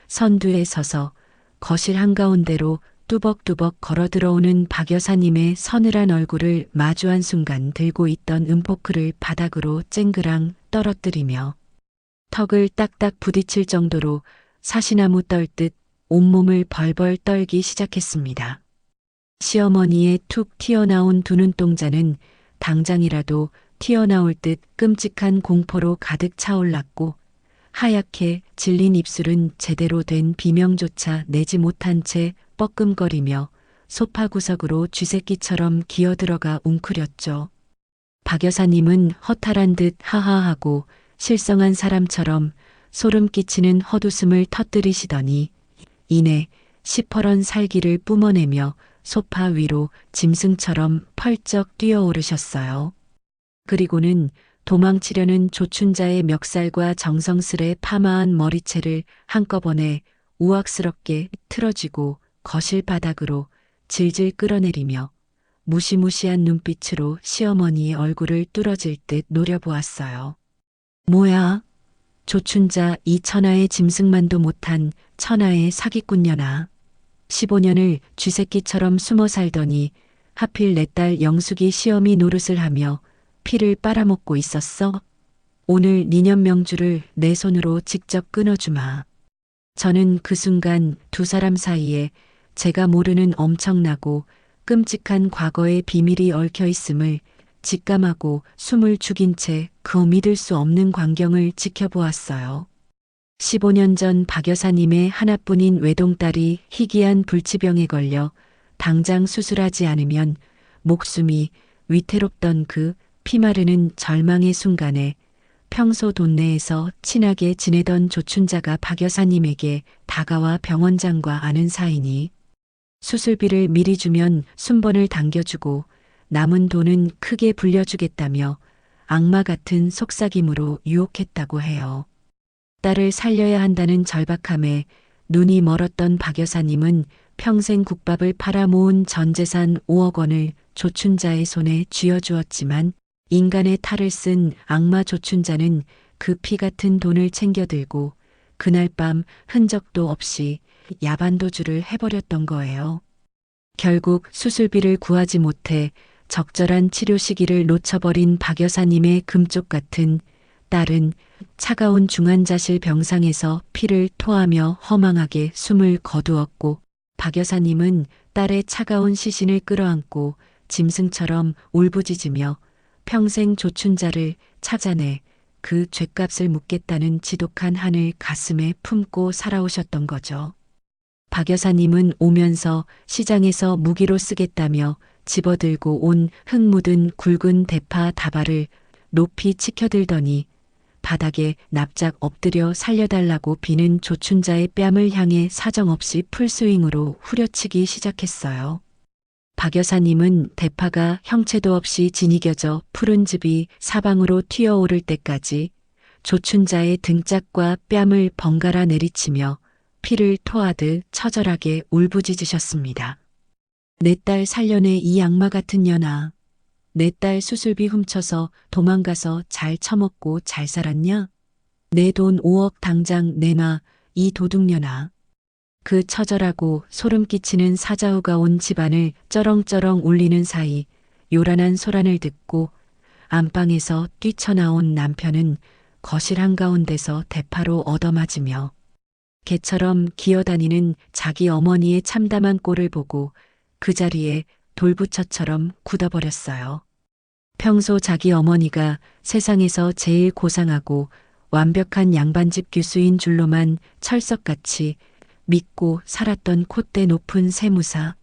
선두에 서서 거실 한가운데로 뚜벅뚜벅 걸어 들어오는 박 여사님의 서늘한 얼굴을 마주한 순간 들고 있던 은포크를 바닥으로 쨍그랑 떨어뜨리며 턱을 딱딱 부딪힐 정도로 사시나무 떨듯 온몸을 벌벌 떨기 시작했습니다. 시어머니의 툭 튀어나온 두 눈동자는 당장이라도 튀어나올 듯 끔찍한 공포로 가득 차올랐고 하얗게 질린 입술은 제대로 된 비명조차 내지 못한 채 뻐끔거리며 소파 구석으로 쥐새끼처럼 기어들어가 웅크렸죠. 박 여사님은 허탈한 듯 하하하고 실성한 사람처럼 소름 끼치는 헛웃음을 터뜨리시더니 이내 시퍼런 살기를 뿜어내며 소파 위로 짐승처럼 펄쩍 뛰어오르셨어요. 그리고는 도망치려는 조춘자의 멱살과 정성스레 파마한 머리채를 한꺼번에 우악스럽게 틀어쥐고 거실 바닥으로 질질 끌어내리며 무시무시한 눈빛으로 시어머니의 얼굴을 뚫어질 듯 노려보았어요. 뭐야? 조춘자 이 천하의 짐승만도 못한 천하의 사기꾼녀나. 15년을 쥐새끼처럼 숨어 살더니 하필 내 딸 영숙이 시어미 노릇을 하며 피를 빨아먹고 있었어? 오늘 니년 명주를 내 손으로 직접 끊어주마. 저는 그 순간 두 사람 사이에 제가 모르는 엄청나고 끔찍한 과거의 비밀이 얽혀 있음을 직감하고 숨을 죽인 채 그 믿을 수 없는 광경을 지켜보았어요. 15년 전 박 여사님의 하나뿐인 외동딸이 희귀한 불치병에 걸려 당장 수술하지 않으면 목숨이 위태롭던 그 피마르는 절망의 순간에 평소 돈내에서 친하게 지내던 조춘자가 박 여사님에게 다가와 병원장과 아는 사이니 수술비를 미리 주면 순번을 당겨주고 남은 돈은 크게 불려주겠다며 악마 같은 속삭임으로 유혹했다고 해요. 딸을 살려야 한다는 절박함에 눈이 멀었던 박 여사님은 평생 국밥을 팔아 모은 전 재산 5억 원을 조춘자의 손에 쥐어주었지만 인간의 탈을 쓴 악마 조춘자는 그 피 같은 돈을 챙겨들고 그날 밤 흔적도 없이 야반도주를 해버렸던 거예요. 결국 수술비를 구하지 못해 적절한 치료 시기를 놓쳐버린 박 여사님의 금쪽 같은 딸은 차가운 중환자실 병상에서 피를 토하며 허망하게 숨을 거두었고 박 여사님은 딸의 차가운 시신을 끌어안고 짐승처럼 울부짖으며 평생 조춘자를 찾아내 그 죗값을 묻겠다는 지독한 한을 가슴에 품고 살아오셨던 거죠. 박 여사님은 오면서 시장에서 무기로 쓰겠다며 집어들고 온 흙 묻은 굵은 대파 다발을 높이 치켜들더니 바닥에 납작 엎드려 살려달라고 비는 조춘자의 뺨을 향해 사정없이 풀스윙으로 후려치기 시작했어요. 박 여사님은 대파가 형체도 없이 지니겨져 푸른 즙이 사방으로 튀어오를 때까지 조춘자의 등짝과 뺨을 번갈아 내리치며 피를 토하듯 처절하게 울부짖으셨습니다. 내 딸 살려내 이 악마 같은 년아. 내 딸 수술비 훔쳐서 도망가서 잘 처먹고 잘 살았냐? 내 돈 5억 당장 내놔 이 도둑년아. 그 처절하고 소름 끼치는 사자후가 온 집안을 쩌렁쩌렁 울리는 사이 요란한 소란을 듣고 안방에서 뛰쳐나온 남편은 거실 한가운데서 대파로 얻어맞으며 개처럼 기어다니는 자기 어머니의 참담한 꼴을 보고 그 자리에 돌부처처럼 굳어버렸어요. 평소 자기 어머니가 세상에서 제일 고상하고 완벽한 양반집 교수인 줄로만 철석같이 믿고 살았던 콧대 높은 세무사.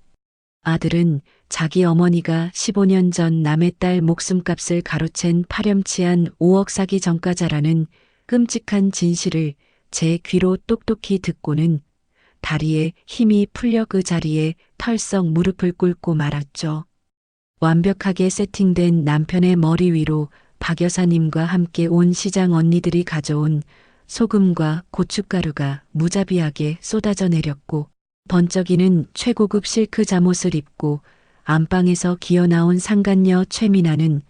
아들은 자기 어머니가 15년 전 남의 딸 목숨값을 가로챈 파렴치한 5억 사기 전과자라는 끔찍한 진실을 제 귀로 똑똑히 듣고는 다리에 힘이 풀려 그 자리에 털썩 무릎을 꿇고 말았죠. 완벽하게 세팅된 남편의 머리 위로 박 여사님과 함께 온 시장 언니들이 가져온 소금과 고춧가루가 무자비하게 쏟아져 내렸고 번쩍이는 최고급 실크 잠옷을 입고 안방에서 기어나온 상간녀 최미나는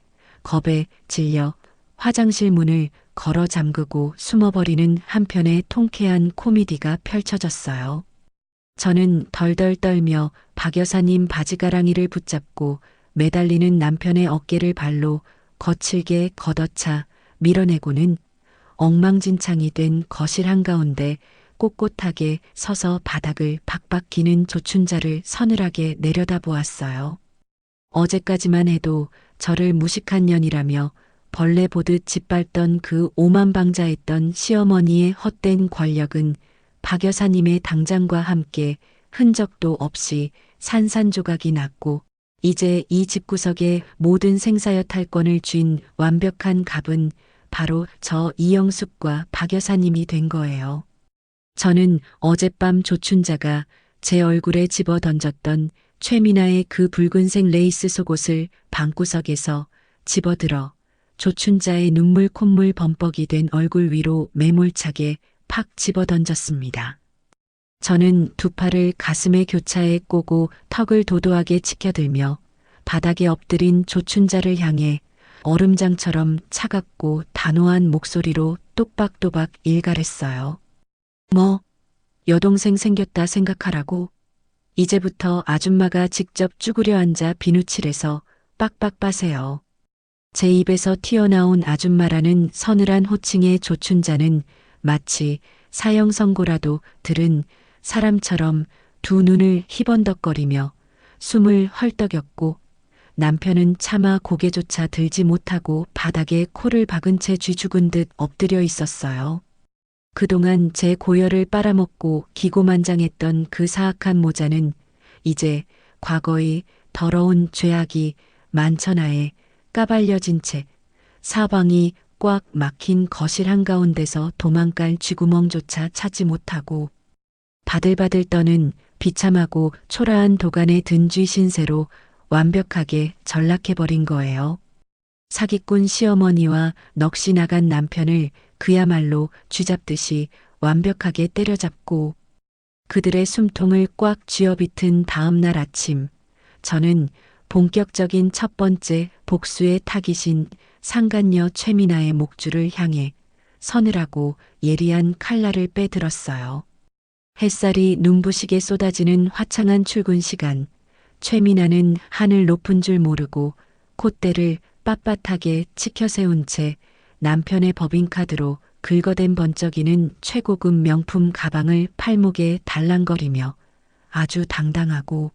겁에 질려 화장실 문을 걸어 잠그고 숨어버리는 한편의 통쾌한 코미디가 펼쳐졌어요. 저는 덜덜 떨며 박 여사님 바지가랑이를 붙잡고 매달리는 남편의 어깨를 발로 거칠게 걷어차 밀어내고는 엉망진창이 된 거실 한가운데 꼿꼿하게 서서 바닥을 박박 기는 조춘자를 서늘하게 내려다보았어요. 어제까지만 해도 저를 무식한 년이라며 벌레 보듯 짓밟던 그 오만방자했던 시어머니의 헛된 권력은 박 여사님의 당장과 함께 흔적도 없이 산산조각이 났고 이제 이 집구석의 모든 생사여 탈권을 쥔 완벽한 갑은 바로 저 이영숙과 박 여사님이 된 거예요. 저는 어젯밤 조춘자가 제 얼굴에 집어 던졌던 최미나의 그 붉은색 레이스 속옷을 방구석에서 집어들어 조춘자의 눈물 콧물 범벅이 된 얼굴 위로 매몰차게 팍 집어 던졌습니다. 저는 두 팔을 가슴에 교차해 꼬고 턱을 도도하게 치켜들며 바닥에 엎드린 조춘자를 향해 얼음장처럼 차갑고 단호한 목소리로 똑박또박 일갈했어요. 뭐, 여동생 생겼다 생각하라고. 이제부터 아줌마가 직접 쭈그려 앉아 비누칠해서 빡빡 빠세요. 제 입에서 튀어나온 아줌마라는 서늘한 호칭의 조춘자는 마치 사형 선고라도 들은 사람처럼 두 눈을 희번덕거리며 숨을 헐떡였고 남편은 차마 고개조차 들지 못하고 바닥에 코를 박은 채 쥐 죽은 듯 엎드려 있었어요. 그동안 제 고열을 빨아먹고 기고만장했던 그 사악한 모자는 이제 과거의 더러운 죄악이 만천하에 까발려진 채 사방이 꽉 막힌 거실 한가운데서 도망갈 쥐구멍조차 찾지 못하고 바들바들 떠는 비참하고 초라한 도간의 든쥐 신세로 완벽하게 전락해버린 거예요. 사기꾼 시어머니와 넋이 나간 남편을 그야말로 쥐잡듯이 완벽하게 때려잡고 그들의 숨통을 꽉 쥐어빗은 다음 날 아침, 저는 본격적인 첫 번째 복수의 타깃인 상간녀 최미나의 목줄을 향해 서늘하고 예리한 칼날을 빼들었어요. 햇살이 눈부시게 쏟아지는 화창한 출근 시간, 최미나는 하늘 높은 줄 모르고 콧대를 빳빳하게 치켜세운 채 남편의 법인카드로 긁어댄 번쩍이는 최고급 명품 가방을 팔목에 달랑거리며 아주 당당하고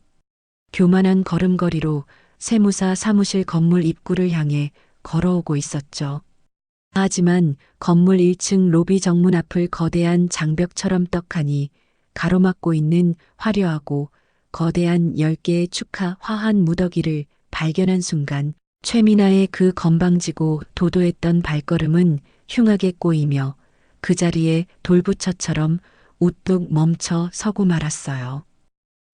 교만한 걸음걸이로 세무사 사무실 건물 입구를 향해 걸어오고 있었죠. 하지만 건물 1층 로비 정문 앞을 거대한 장벽처럼 떡하니 가로막고 있는 화려하고 거대한 10개의 축하 화한 무더기를 발견한 순간 최미나의 그 건방지고 도도했던 발걸음은 흉하게 꼬이며 그 자리에 돌부처처럼 우뚝 멈춰 서고 말았어요.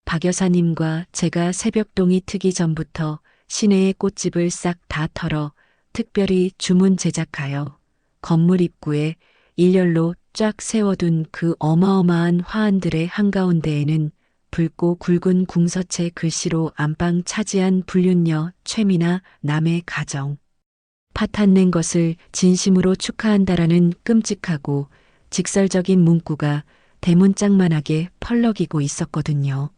박 여사님과 제가 새벽동이 트기 전부터 시내의 꽃집을 싹 다 털어 특별히 주문 제작하여 건물 입구에 일렬로 쫙 세워둔 그 어마어마한 화환들의 한가운데에는 붉고 굵은 궁서체 글씨로 안방 차지한 불륜녀 최미나 남의 가정. 파탄낸 것을 진심으로 축하한다라는 끔찍하고 직설적인 문구가 대문짝만하게 펄럭이고 있었거든요.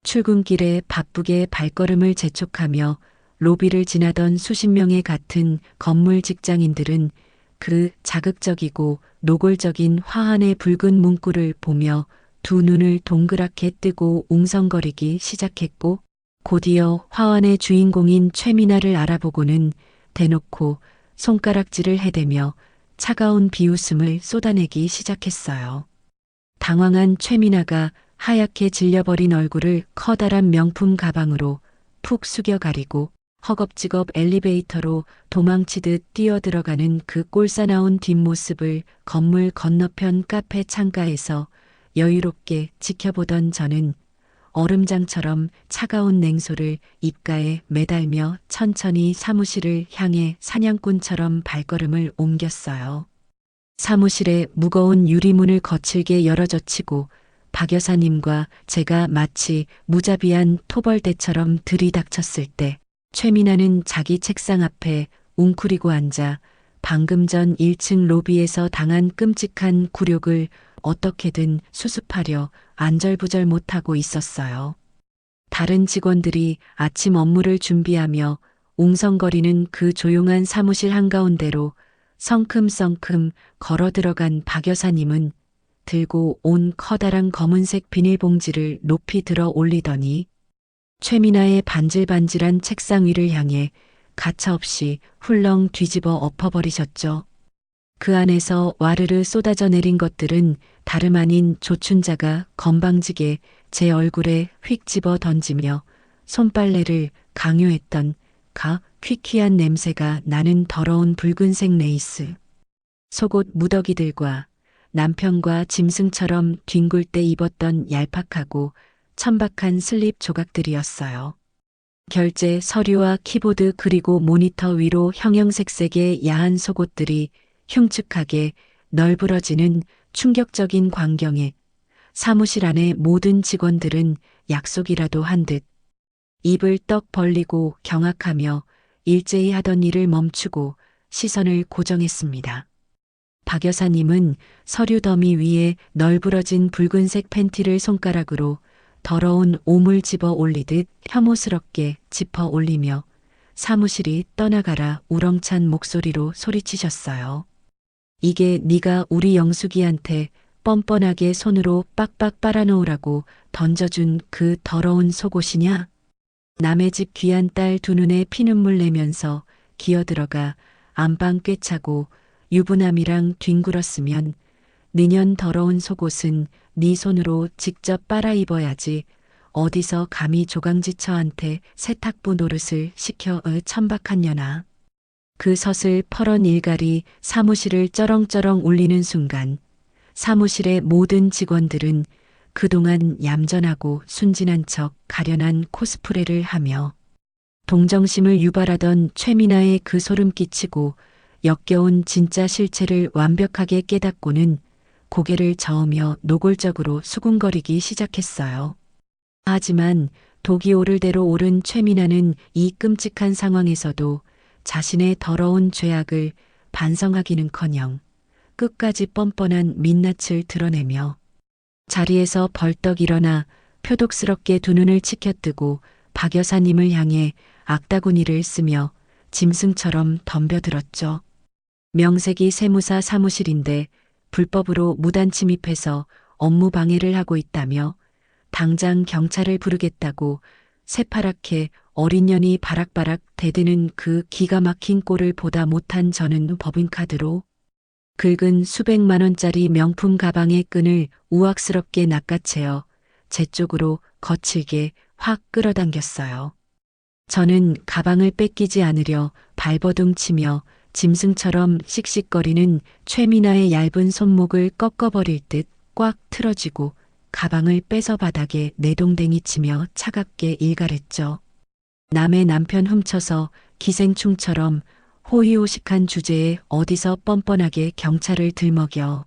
출근길에 바쁘게 발걸음을 재촉하며 로비를 지나던 수십 명의 같은 건물 직장인들은 그 자극적이고 노골적인 화환의 붉은 문구를 보며 두 눈을 동그랗게 뜨고 웅성거리기 시작했고 곧이어 화환의 주인공인 최미나를 알아보고는 대놓고 손가락질을 해대며 차가운 비웃음을 쏟아내기 시작했어요. 당황한 최미나가 하얗게 질려버린 얼굴을 커다란 명품 가방으로 푹 숙여 가리고 허겁지겁 엘리베이터로 도망치듯 뛰어들어가는 그 꼴사나운 뒷모습을 건물 건너편 카페 창가에서 여유롭게 지켜보던 저는 얼음장처럼 차가운 냉소를 입가에 매달며 천천히 사무실을 향해 사냥꾼처럼 발걸음을 옮겼어요. 사무실의 무거운 유리문을 거칠게 열어젖히고 박 여사님과 제가 마치 무자비한 토벌대처럼 들이닥쳤을 때 최미나는 자기 책상 앞에 웅크리고 앉아 방금 전 1층 로비에서 당한 끔찍한 굴욕을 어떻게든 수습하려 안절부절 못하고 있었어요. 다른 직원들이 아침 업무를 준비하며 웅성거리는 그 조용한 사무실 한가운데로 성큼성큼 걸어 들어간 박 여사님은 들고 온 커다란 검은색 비닐봉지를 높이 들어 올리더니 최미나의 반질반질한 책상 위를 향해 가차없이 훌렁 뒤집어 엎어버리셨죠. 그 안에서 와르르 쏟아져 내린 것들은 다름 아닌 조춘자가 건방지게 제 얼굴에 휙 집어 던지며 손빨래를 강요했던 퀴퀴한 냄새가 나는 더러운 붉은색 레이스, 속옷 무더기들과 남편과 짐승처럼 뒹굴 때 입었던 얄팍하고 천박한 슬립 조각들이었어요. 결제 서류와 키보드 그리고 모니터 위로 형형색색의 야한 속옷들이 흉측하게 널브러지는 충격적인 광경에 사무실 안의 모든 직원들은 약속이라도 한 듯 입을 떡 벌리고 경악하며 일제히 하던 일을 멈추고 시선을 고정했습니다. 박 여사님은 서류 더미 위에 널브러진 붉은색 팬티를 손가락으로 더러운 오물 집어 올리듯 혐오스럽게 짚어 올리며 사무실이 떠나가라 우렁찬 목소리로 소리치셨어요. 이게 네가 우리 영숙이한테 뻔뻔하게 손으로 빡빡 빨아놓으라고 던져준 그 더러운 속옷이냐? 남의 집 귀한 딸 두 눈에 피눈물 내면서 기어들어가 안방 꿰차고 유부남이랑 뒹굴었으면 니년 더러운 속옷은 네 손으로 직접 빨아 입어야지 어디서 감히 조강지처한테 세탁부 노릇을 시켜 천박한 년아. 그 서슬 퍼런 일갈이 사무실을 쩌렁쩌렁 울리는 순간 사무실의 모든 직원들은 그동안 얌전하고 순진한 척 가련한 코스프레를 하며 동정심을 유발하던 최미나의 그 소름 끼치고 역겨운 진짜 실체를 완벽하게 깨닫고는 고개를 저으며 노골적으로 수군거리기 시작했어요. 하지만 독이 오를 대로 오른 최미나는 이 끔찍한 상황에서도 자신의 더러운 죄악을 반성하기는커녕 끝까지 뻔뻔한 민낯을 드러내며 자리에서 벌떡 일어나 표독스럽게 두 눈을 치켜뜨고 박 여사님을 향해 악다구니를 쓰며 짐승처럼 덤벼들었죠. 명색이 세무사 사무실인데 불법으로 무단 침입해서 업무 방해를 하고 있다며 당장 경찰을 부르겠다고 새파랗게 어린 년이 바락바락 대드는 그 기가 막힌 꼴을 보다 못한 저는 법인카드로 긁은 수백만 원짜리 명품 가방의 끈을 우악스럽게 낚아채어 제 쪽으로 거칠게 확 끌어당겼어요. 저는 가방을 뺏기지 않으려 발버둥 치며 짐승처럼 씩씩거리는 최미나의 얇은 손목을 꺾어버릴 듯 꽉 틀어쥐고 가방을 뺏어 바닥에 내동댕이 치며 차갑게 일갈했죠. 남의 남편 훔쳐서 기생충처럼 호의호식한 주제에 어디서 뻔뻔하게 경찰을 들먹여.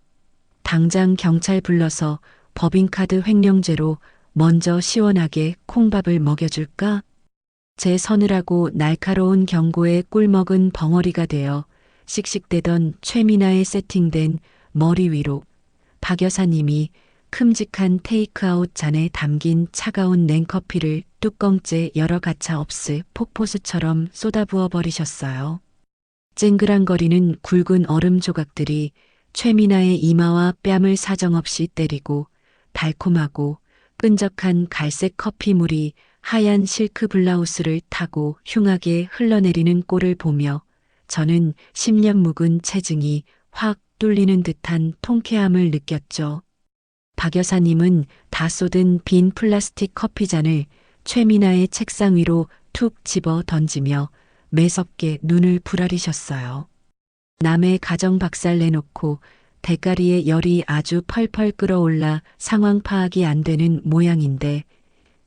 당장 경찰 불러서 법인카드 횡령죄로 먼저 시원하게 콩밥을 먹여줄까? 제 서늘하고 날카로운 경고에 꿀먹은 벙어리가 되어 씩씩대던 최미나의 세팅된 머리 위로 박 여사님이 큼직한 테이크아웃 잔에 담긴 차가운 냉커피를 뚜껑째 열어 가차없이 폭포수처럼 쏟아부어 버리셨어요. 쨍그랑거리는 굵은 얼음 조각들이 최미나의 이마와 뺨을 사정없이 때리고 달콤하고 끈적한 갈색 커피물이 하얀 실크 블라우스를 타고 흉하게 흘러내리는 꼴을 보며 저는 10년 묵은 체증이 확 뚫리는 듯한 통쾌함을 느꼈죠. 박 여사님은 다 쏟은 빈 플라스틱 커피잔을 최미나의 책상 위로 툭 집어 던지며 매섭게 눈을 부라리셨어요. 남의 가정 박살 내놓고 대가리에 열이 아주 펄펄 끓어올라 상황 파악이 안 되는 모양인데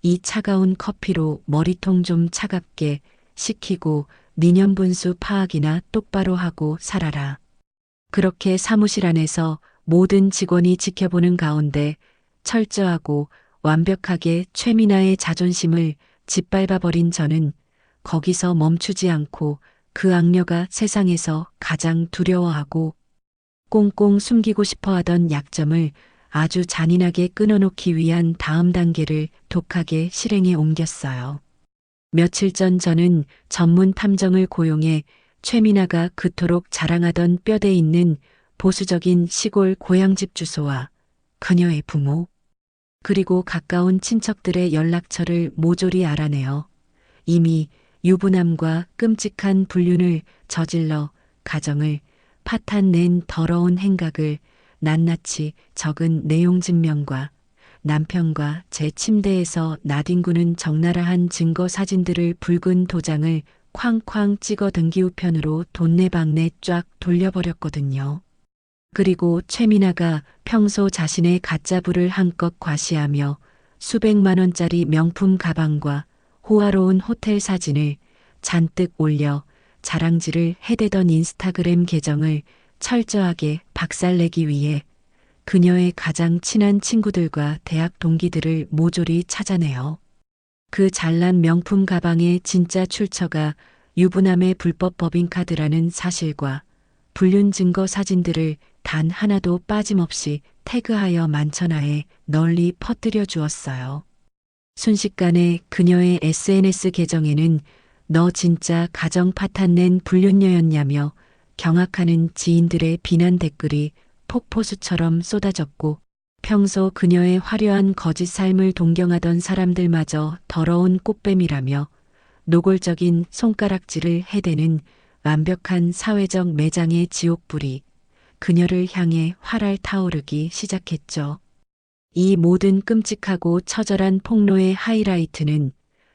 이 차가운 커피로 머리통 좀 차갑게 식히고 니년 분수 파악이나 똑바로 하고 살아라. 그렇게 사무실 안에서 모든 직원이 지켜보는 가운데 철저하고 완벽하게 최미나의 자존심을 짓밟아버린 저는 거기서 멈추지 않고 그 악녀가 세상에서 가장 두려워하고 꽁꽁 숨기고 싶어 하던 약점을 아주 잔인하게 끊어놓기 위한 다음 단계를 독하게 실행에 옮겼어요. 며칠 전 저는 전문 탐정을 고용해 최미나가 그토록 자랑하던 뼈대 있는 보수적인 시골 고향집 주소와 그녀의 부모, 그리고 가까운 친척들의 연락처를 모조리 알아내어 이미 유부남과 끔찍한 불륜을 저질러 가정을 파탄낸 더러운 행각을 낱낱이 적은 내용 증명과 남편과 제 침대에서 나뒹구는 적나라한 증거 사진들을 붉은 도장을 쾅쾅 찍어 등기우편으로 돈내방내 쫙 돌려버렸거든요. 그리고 최미나가 평소 자신의 가짜부를 한껏 과시하며 수백만 원짜리 명품 가방과 호화로운 호텔 사진을 잔뜩 올려 자랑질을 해대던 인스타그램 계정을 철저하게 박살내기 위해 그녀의 가장 친한 친구들과 대학 동기들을 모조리 찾아내어 그 잘난 명품 가방의 진짜 출처가 유부남의 불법 법인카드라는 사실과 불륜 증거 사진들을 단 하나도 빠짐없이 태그하여 만천하에 널리 퍼뜨려 주었어요. 순식간에 그녀의 SNS 계정에는 너 진짜 가정 파탄낸 불륜녀였냐며 경악하는 지인들의 비난 댓글이 폭포수처럼 쏟아졌고 평소 그녀의 화려한 거짓 삶을 동경하던 사람들마저 더러운 꽃뱀이라며 노골적인 손가락질을 해대는 완벽한 사회적 매장의 지옥불이 그녀를 향해 활활 타오르기 시작했죠. 이 모든 끔찍하고 처절한 폭로의 하이라이트는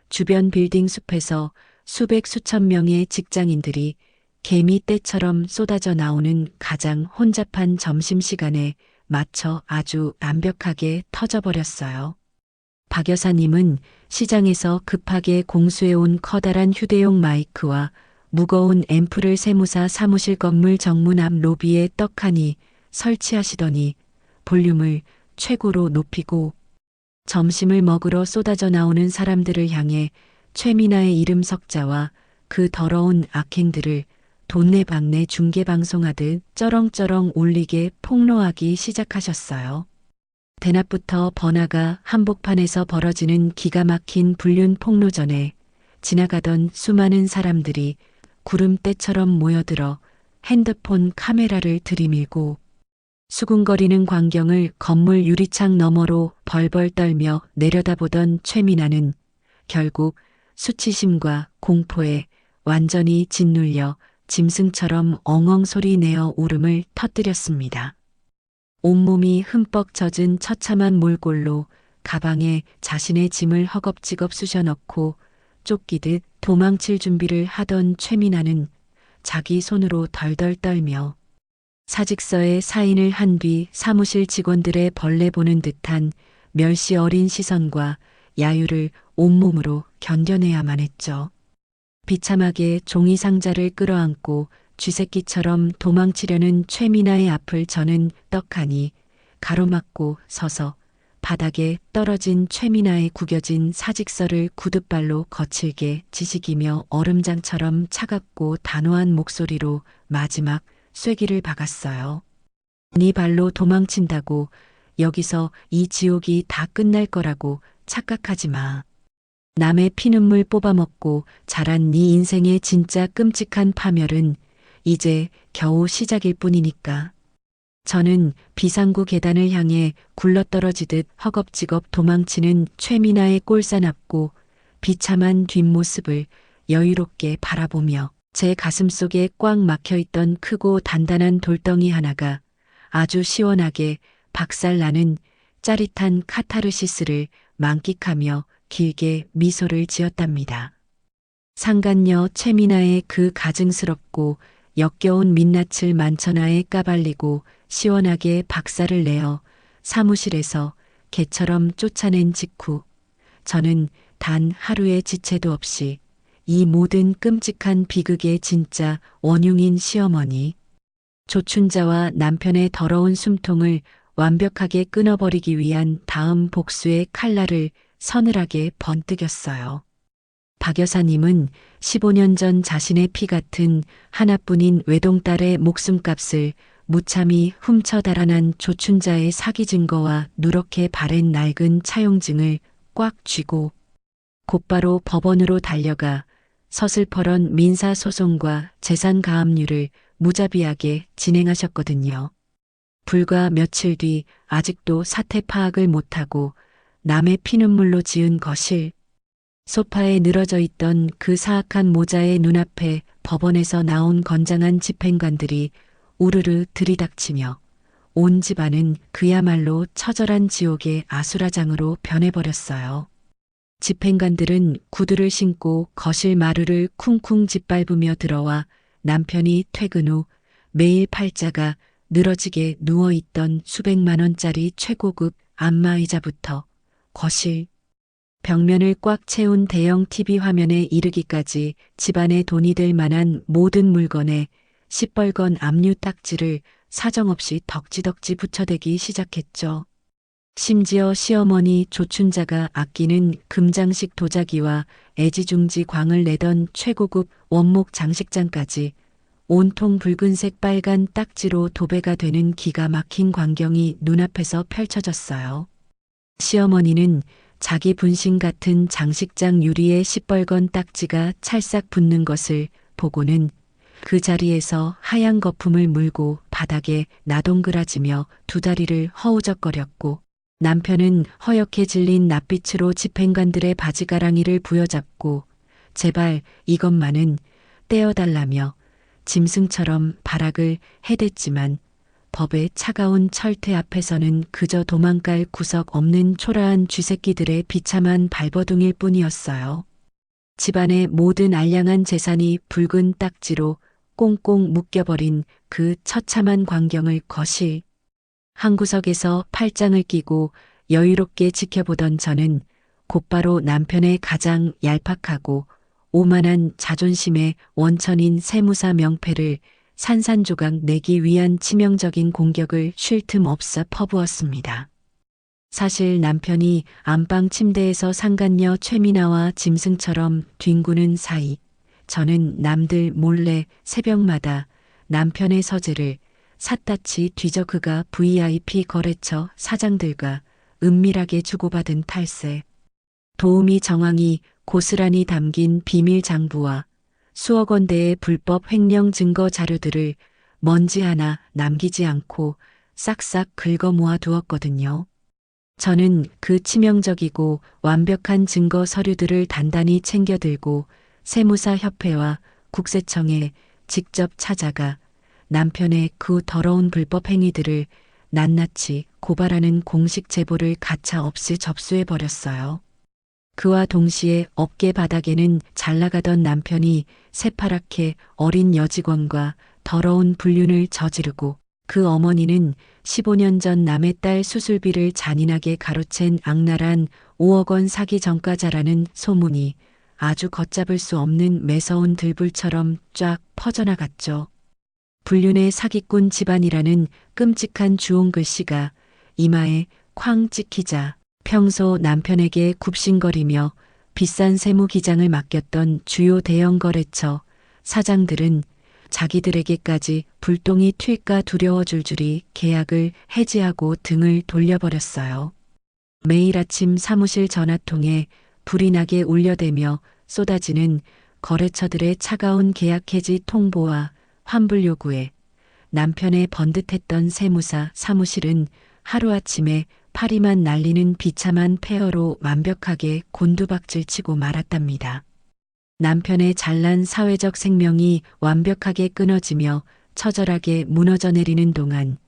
주변 빌딩 숲에서 수백 수천 명의 직장인들이 개미떼처럼 쏟아져 나오는 가장 혼잡한 점심시간에 맞춰 아주 완벽하게 터져버렸어요. 박 여사님은 시장에서 급하게 공수해온 커다란 휴대용 마이크와 무거운 앰프를 세무사 사무실 건물 정문 앞 로비에 떡하니 설치하시더니 볼륨을 최고로 높이고 점심을 먹으러 쏟아져 나오는 사람들을 향해 최미나의 이름 석자와 그 더러운 악행들을 돈내방내 중계방송하듯 쩌렁쩌렁 울리게 폭로하기 시작하셨어요. 대낮부터 번화가 한복판에서 벌어지는 기가 막힌 불륜 폭로전에 지나가던 수많은 사람들이 구름대처럼 모여들어 핸드폰 카메라를 들이밀고 수군거리는 광경을 건물 유리창 너머로 벌벌 떨며 내려다보던 최미나는 결국 수치심과 공포에 완전히 짓눌려 짐승처럼 엉엉 소리 내어 울음을 터뜨렸습니다. 온몸이 흠뻑 젖은 처참한 몰골로 가방에 자신의 짐을 허겁지겁 쑤셔넣고 쫓기듯 도망칠 준비를 하던 최미나는 자기 손으로 덜덜 떨며 사직서에 사인을 한 뒤 사무실 직원들의 벌레 보는 듯한 멸시 어린 시선과 야유를 온몸으로 견뎌내야만 했죠. 비참하게 종이 상자를 끌어안고 쥐새끼처럼 도망치려는 최미나의 앞을 저는 떡하니 가로막고 서서 바닥에 떨어진 최미나의 구겨진 사직서를 구둣발로 거칠게 지식이며 얼음장처럼 차갑고 단호한 목소리로 마지막 쐐기를 박았어요. 네 발로 도망친다고 여기서 이 지옥이 다 끝날 거라고 착각하지 마. 남의 피눈물 뽑아먹고 자란 네 인생의 진짜 끔찍한 파멸은 이제 겨우 시작일 뿐이니까. 저는 비상구 계단을 향해 굴러떨어지듯 허겁지겁 도망치는 최미나의 꼴사납고 비참한 뒷모습을 여유롭게 바라보며 제 가슴속에 꽉 막혀있던 크고 단단한 돌덩이 하나가 아주 시원하게 박살나는 짜릿한 카타르시스를 만끽하며 길게 미소를 지었답니다. 상간녀 최미나의 그 가증스럽고 역겨운 민낯을 만천하에 까발리고 시원하게 박살을 내어 사무실에서 개처럼 쫓아낸 직후 저는 단 하루의 지체도 없이 이 모든 끔찍한 비극의 진짜 원흉인 시어머니 조춘자와 남편의 더러운 숨통을 완벽하게 끊어버리기 위한 다음 복수의 칼날을 서늘하게 번뜩였어요. 박 여사님은 15년 전 자신의 피 같은 하나뿐인 외동딸의 목숨값을 무참히 훔쳐 달아난 조춘자의 사기 증거와 누렇게 바랜 낡은 차용증을 꽉 쥐고 곧바로 법원으로 달려가 서슬퍼런 민사소송과 재산가압류를 무자비하게 진행하셨거든요. 불과 며칠 뒤 아직도 사태 파악을 못하고 남의 피눈물로 지은 거실, 소파에 늘어져 있던 그 사악한 모자의 눈앞에 법원에서 나온 건장한 집행관들이 우르르 들이닥치며 온 집안은 그야말로 처절한 지옥의 아수라장으로 변해버렸어요. 집행관들은 구두를 신고 거실 마루를 쿵쿵 짓밟으며 들어와 남편이 퇴근 후 매일 팔자가 늘어지게 누워있던 수백만 원짜리 최고급 안마의자부터 거실, 벽면을 꽉 채운 대형 TV 화면에 이르기까지 집안에 돈이 될 만한 모든 물건에 시뻘건 압류 딱지를 사정없이 덕지덕지 붙여대기 시작했죠. 심지어 시어머니 조춘자가 아끼는 금장식 도자기와 애지중지 광을 내던 최고급 원목 장식장까지 온통 붉은색 빨간 딱지로 도배가 되는 기가 막힌 광경이 눈앞에서 펼쳐졌어요. 시어머니는 자기 분신 같은 장식장 유리에 시뻘건 딱지가 찰싹 붙는 것을 보고는 그 자리에서 하얀 거품을 물고 바닥에 나동그라지며 두 다리를 허우적거렸고 남편은 허옇게 질린 낯빛으로 집행관들의 바지가랑이를 부여잡고 제발 이것만은 떼어달라며 짐승처럼 발악을 해댔지만 법의 차가운 철퇴 앞에서는 그저 도망갈 구석 없는 초라한 쥐새끼들의 비참한 발버둥일 뿐이었어요. 집안의 모든 알량한 재산이 붉은 딱지로 꽁꽁 묶여버린 그 처참한 광경을 거실 한 구석에서 팔짱을 끼고 여유롭게 지켜보던 저는 곧바로 남편의 가장 얄팍하고 오만한 자존심의 원천인 세무사 명패를 산산조각 내기 위한 치명적인 공격을 쉴 틈 없어 퍼부었습니다. 사실 남편이 안방 침대에서 상간녀 최미나와 짐승처럼 뒹구는 사이 저는 남들 몰래 새벽마다 남편의 서재를 샅샅이 뒤져 그가 VIP 거래처 사장들과 은밀하게 주고받은 탈세, 도우미 정황이 고스란히 담긴 비밀 장부와 수억 원대의 불법 횡령 증거 자료들을 먼지 하나 남기지 않고 싹싹 긁어 모아 두었거든요. 저는 그 치명적이고 완벽한 증거 서류들을 단단히 챙겨들고 세무사협회와 국세청에 직접 찾아가 남편의 그 더러운 불법 행위들을 낱낱이 고발하는 공식 제보를 가차없이 접수해버렸어요. 그와 동시에 어깨 바닥에는 잘나가던 남편이 새파랗게 어린 여직원과 더러운 불륜을 저지르고 그 어머니는 15년 전 남의 딸 수술비를 잔인하게 가로챈 악랄한 5억 원 사기 전과자라는 소문이 아주 걷잡을 수 없는 매서운 들불처럼 쫙 퍼져나갔죠. 불륜의 사기꾼 집안이라는 끔찍한 주홍글씨가 이마에 쾅 찍히자 평소 남편에게 굽신거리며 비싼 세무기장을 맡겼던 주요 대형 거래처 사장들은 자기들에게까지 불똥이 튈까 두려워 줄줄이 계약을 해지하고 등을 돌려버렸어요. 매일 아침 사무실 전화통에 불이 나게 울려대며 쏟아지는 거래처들의 차가운 계약 해지 통보와 환불 요구에 남편의 번듯했던 세무사 사무실은 하루아침에 파리만 날리는 비참한 폐허로 완벽하게 곤두박질 치고 말았답니다. 남편의 잘난 사회적 생명이 완벽하게 끊어지며 처절하게 무너져 내리는 동안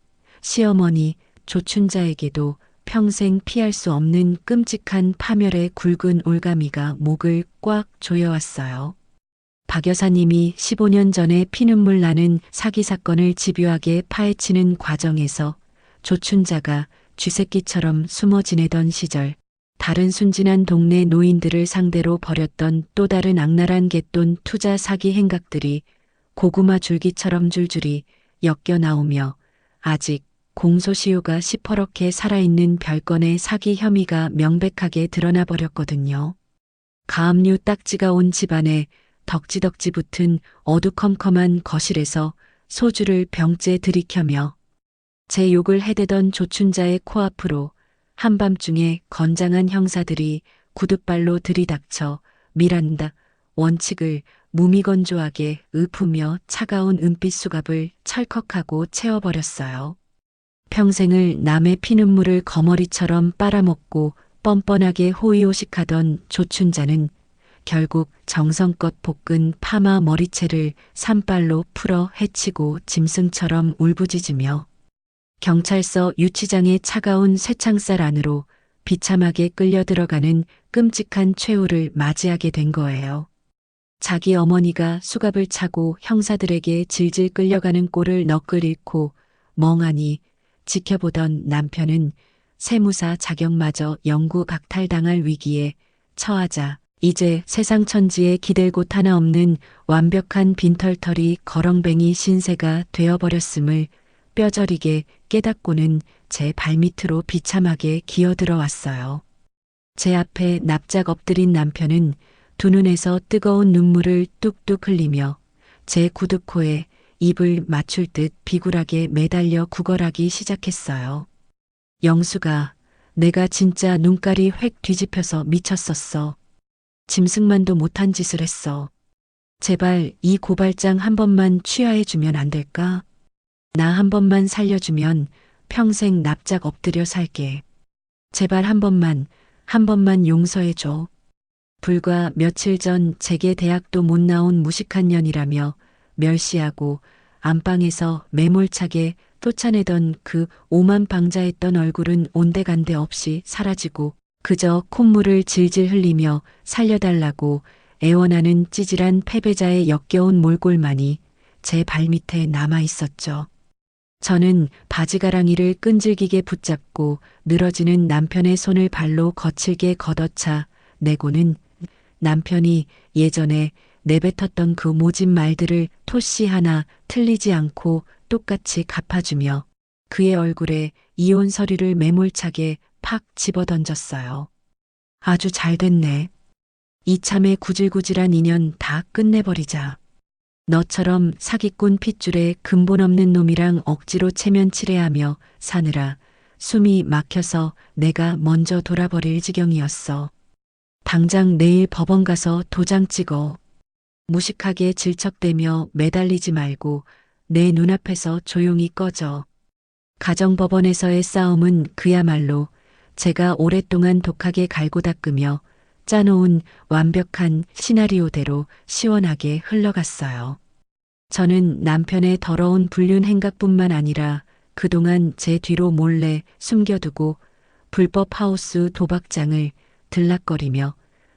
시어머니 조춘자에게도 평생 피할 수 없는 끔찍한 파멸의 굵은 올가미가 목을 꽉 조여왔어요. 박 여사님이 15년 전에 피눈물 나는 사기 사건을 집요하게 파헤치는 과정에서 조춘자가 쥐새끼처럼 숨어 지내던 시절 다른 순진한 동네 노인들을 상대로 벌였던 또 다른 악랄한 갯돈 투자 사기 행각들이 고구마 줄기처럼 줄줄이 엮여 나오며 아직 공소시효가 시퍼렇게 살아있는 별건의 사기 혐의가 명백하게 드러나 버렸거든요. 가압류 딱지가 온 집안에 덕지덕지 붙은 어두컴컴한 거실에서 소주를 병째 들이켜며 제 욕을 해대던 조춘자의 코앞으로 한밤중에 건장한 형사들이 구둣발로 들이닥쳐 미란다 원칙을 무미건조하게 읊으며 차가운 은빛 수갑을 찰컥하고 채워버렸어요. 평생을 남의 피눈물을 거머리처럼 빨아먹고 뻔뻔하게 호의호식하던 조춘자는 결국 정성껏 볶은 파마 머리채를 산발로 풀어 헤치고 짐승처럼 울부짖으며 경찰서 유치장의 차가운 쇠창살 안으로 비참하게 끌려 들어가는 끔찍한 최후를 맞이하게 된 거예요. 자기 어머니가 수갑을 차고 형사들에게 질질 끌려가는 꼴을 너끌 잃고 멍하니 지켜보던 남편은 세무사 자격마저 영구 박탈당할 위기에 처하자 이제 세상 천지에 기댈 곳 하나 없는 완벽한 빈털터리 거렁뱅이 신세가 되어버렸음을 뼈저리게 깨닫고는 제 발밑으로 비참하게 기어들어 왔어요. 제 앞에 납작 엎드린 남편은 두 눈에서 뜨거운 눈물을 뚝뚝 흘리며 제 구두코에 입을 맞출 듯 비굴하게 매달려 구걸하기 시작했어요. 영수가, 내가 진짜 눈깔이 획 뒤집혀서 미쳤었어. 짐승만도 못한 짓을 했어. 제발 이 고발장 한 번만 취하해주면 안 될까? 나 한 번만 살려주면 평생 납작 엎드려 살게. 제발 한 번만 용서해줘. 불과 며칠 전 제게 대학도 못 나온 무식한 년이라며 멸시하고 안방에서 매몰차게 쫓아내던 그 오만방자했던 얼굴은 온데간데 없이 사라지고 그저 콧물을 질질 흘리며 살려달라고 애원하는 찌질한 패배자의 역겨운 몰골만이 제 발밑에 남아 있었죠. 저는 바지가랑이를 끈질기게 붙잡고 늘어지는 남편의 손을 발로 거칠게 걷어차 내고는 남편이 예전에 내뱉었던 그 모진 말들을 토씨 하나 틀리지 않고 똑같이 갚아주며 그의 얼굴에 이혼 서류를 매몰차게 팍 집어던졌어요. 아주 잘 됐네. 이참에 구질구질한 인연 다 끝내버리자. 너처럼 사기꾼 핏줄에 근본 없는 놈이랑 억지로 체면치레하며 사느라 숨이 막혀서 내가 먼저 돌아버릴 지경이었어. 당장 내일 법원 가서 도장 찍어. 무식하게 질척대며 매달리지 말고 내 눈앞에서 조용히 꺼져. 가정법원에서의 싸움은 그야말로 제가 오랫동안 독하게 갈고 닦으며 짜놓은 완벽한 시나리오대로 시원하게 흘러갔어요. 저는 남편의 더러운 불륜 행각뿐만 아니라 그동안 제 뒤로 몰래 숨겨두고 불법 하우스 도박장을 들락거리며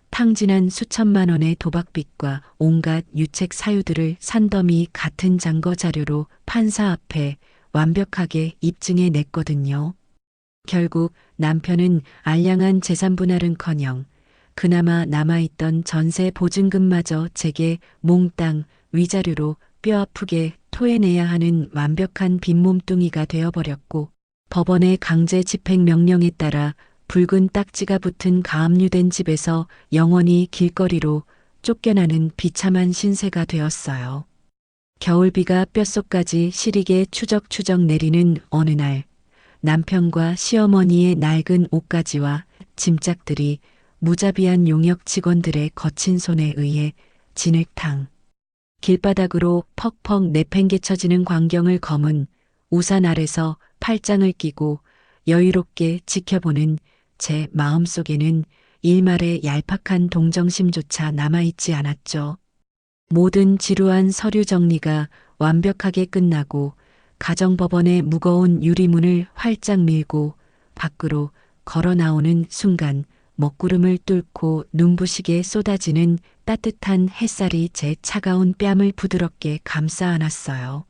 탕진한 수천만 원의 도박빚과 온갖 유책 사유들을 산더미 같은 증거 자료로 판사 앞에 완벽하게 입증해 냈거든요. 결국 남편은 알량한 재산 분할은커녕 그나마 남아있던 전세 보증금마저 제게 몽땅 위자료로 뼈아프게 토해내야 하는 완벽한 빈몸뚱이가 되어버렸고 법원의 강제 집행 명령에 따라 붉은 딱지가 붙은 가압류된 집에서 영원히 길거리로 쫓겨나는 비참한 신세가 되었어요. 겨울비가 뼛속까지 시리게 추적추적 내리는 어느 날 남편과 시어머니의 낡은 옷가지와 짐짝들이 무자비한 용역 직원들의 거친 손에 의해 진흙탕 길바닥으로 퍽퍽 내팽개쳐지는 광경을 검은 우산 아래서 팔짱을 끼고 여유롭게 지켜보는 제 마음속에는 일말의 얄팍한 동정심조차 남아있지 않았죠. 모든 지루한 서류 정리가 완벽하게 끝나고 가정법원의 무거운 유리문을 활짝 밀고 밖으로 걸어 나오는 순간 먹구름을 뚫고 눈부시게 쏟아지는 따뜻한 햇살이 제 차가운 뺨을 부드럽게 감싸 안았어요.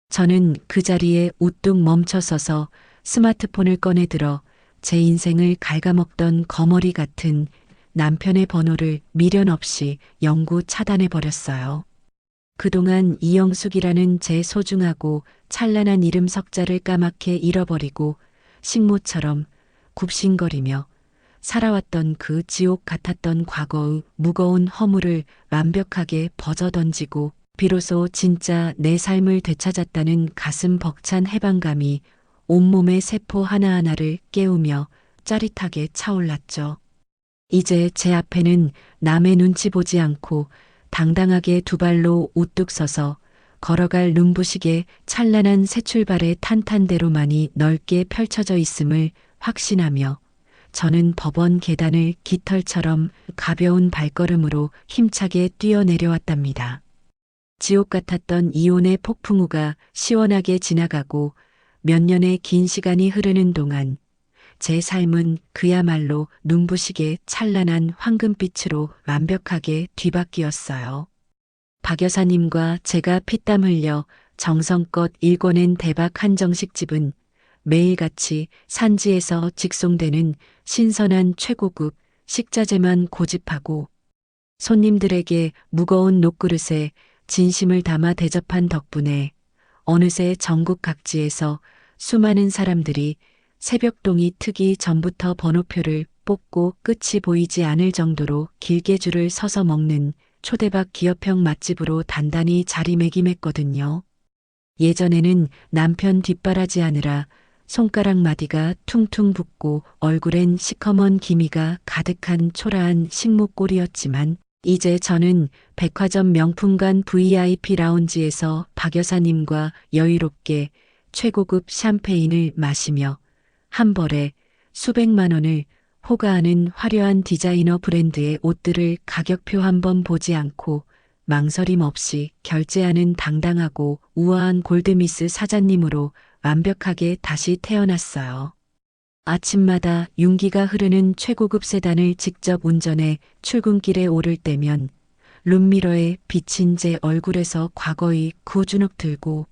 저는 그 자리에 우뚝 멈춰서서 스마트폰을 꺼내 들어 제 인생을 갉아먹던 거머리 같은 남편의 번호를 미련 없이 영구 차단해 버렸어요. 그동안 이영숙이라는 제 소중하고 찬란한 이름 석자를 까맣게 잃어버리고 식모처럼 굽신거리며 살아왔던 그 지옥 같았던 과거의 무거운 허물을 완벽하게 벗어던지고 비로소 진짜 내 삶을 되찾았다는 가슴 벅찬 해방감이 온몸의 세포 하나하나를 깨우며 짜릿하게 차올랐죠. 이제 제 앞에는 남의 눈치 보지 않고 당당하게 두 발로 우뚝 서서 걸어갈 눈부시게 찬란한 새 출발의 탄탄대로만이 넓게 펼쳐져 있음을 확신하며 저는 법원 계단을 깃털처럼 가벼운 발걸음으로 힘차게 뛰어내려왔답니다. 지옥 같았던 이혼의 폭풍우가 시원하게 지나가고 몇 년의 긴 시간이 흐르는 동안 제 삶은 그야말로 눈부시게 찬란한 황금빛으로 완벽하게 뒤바뀌었어요. 박 여사님과 제가 피땀 흘려 정성껏 일궈낸 대박 한정식 집은 매일같이 산지에서 직송되는 신선한 최고급 식자재만 고집하고 손님들에게 무거운 녹그릇에 진심을 담아 대접한 덕분에 어느새 전국 각지에서 수많은 사람들이 새벽동이 트기 전부터 번호표를 뽑고 끝이 보이지 않을 정도로 길게 줄을 서서 먹는 초대박 기업형 맛집으로 단단히 자리매김했거든요. 예전에는 남편 뒷바라지 하느라 손가락 마디가 퉁퉁 붓고 얼굴엔 시커먼 기미가 가득한 초라한 식모꼴이었지만 이제 저는 백화점 명품관 VIP 라운지에서 박 여사님과 여유롭게 최고급 샴페인을 마시며 한 벌에 수백만 원을 호가하는 화려한 디자이너 브랜드의 옷들을 가격표 한번 보지 않고 망설임 없이 결제하는 당당하고 우아한 골드미스 사장님으로 완벽하게 다시 태어났어요. 아침마다 윤기가 흐르는 최고급 세단을 직접 운전해 출근길에 오를 때면 룸미러에 비친 제 얼굴에서 과거의 구주눅 들고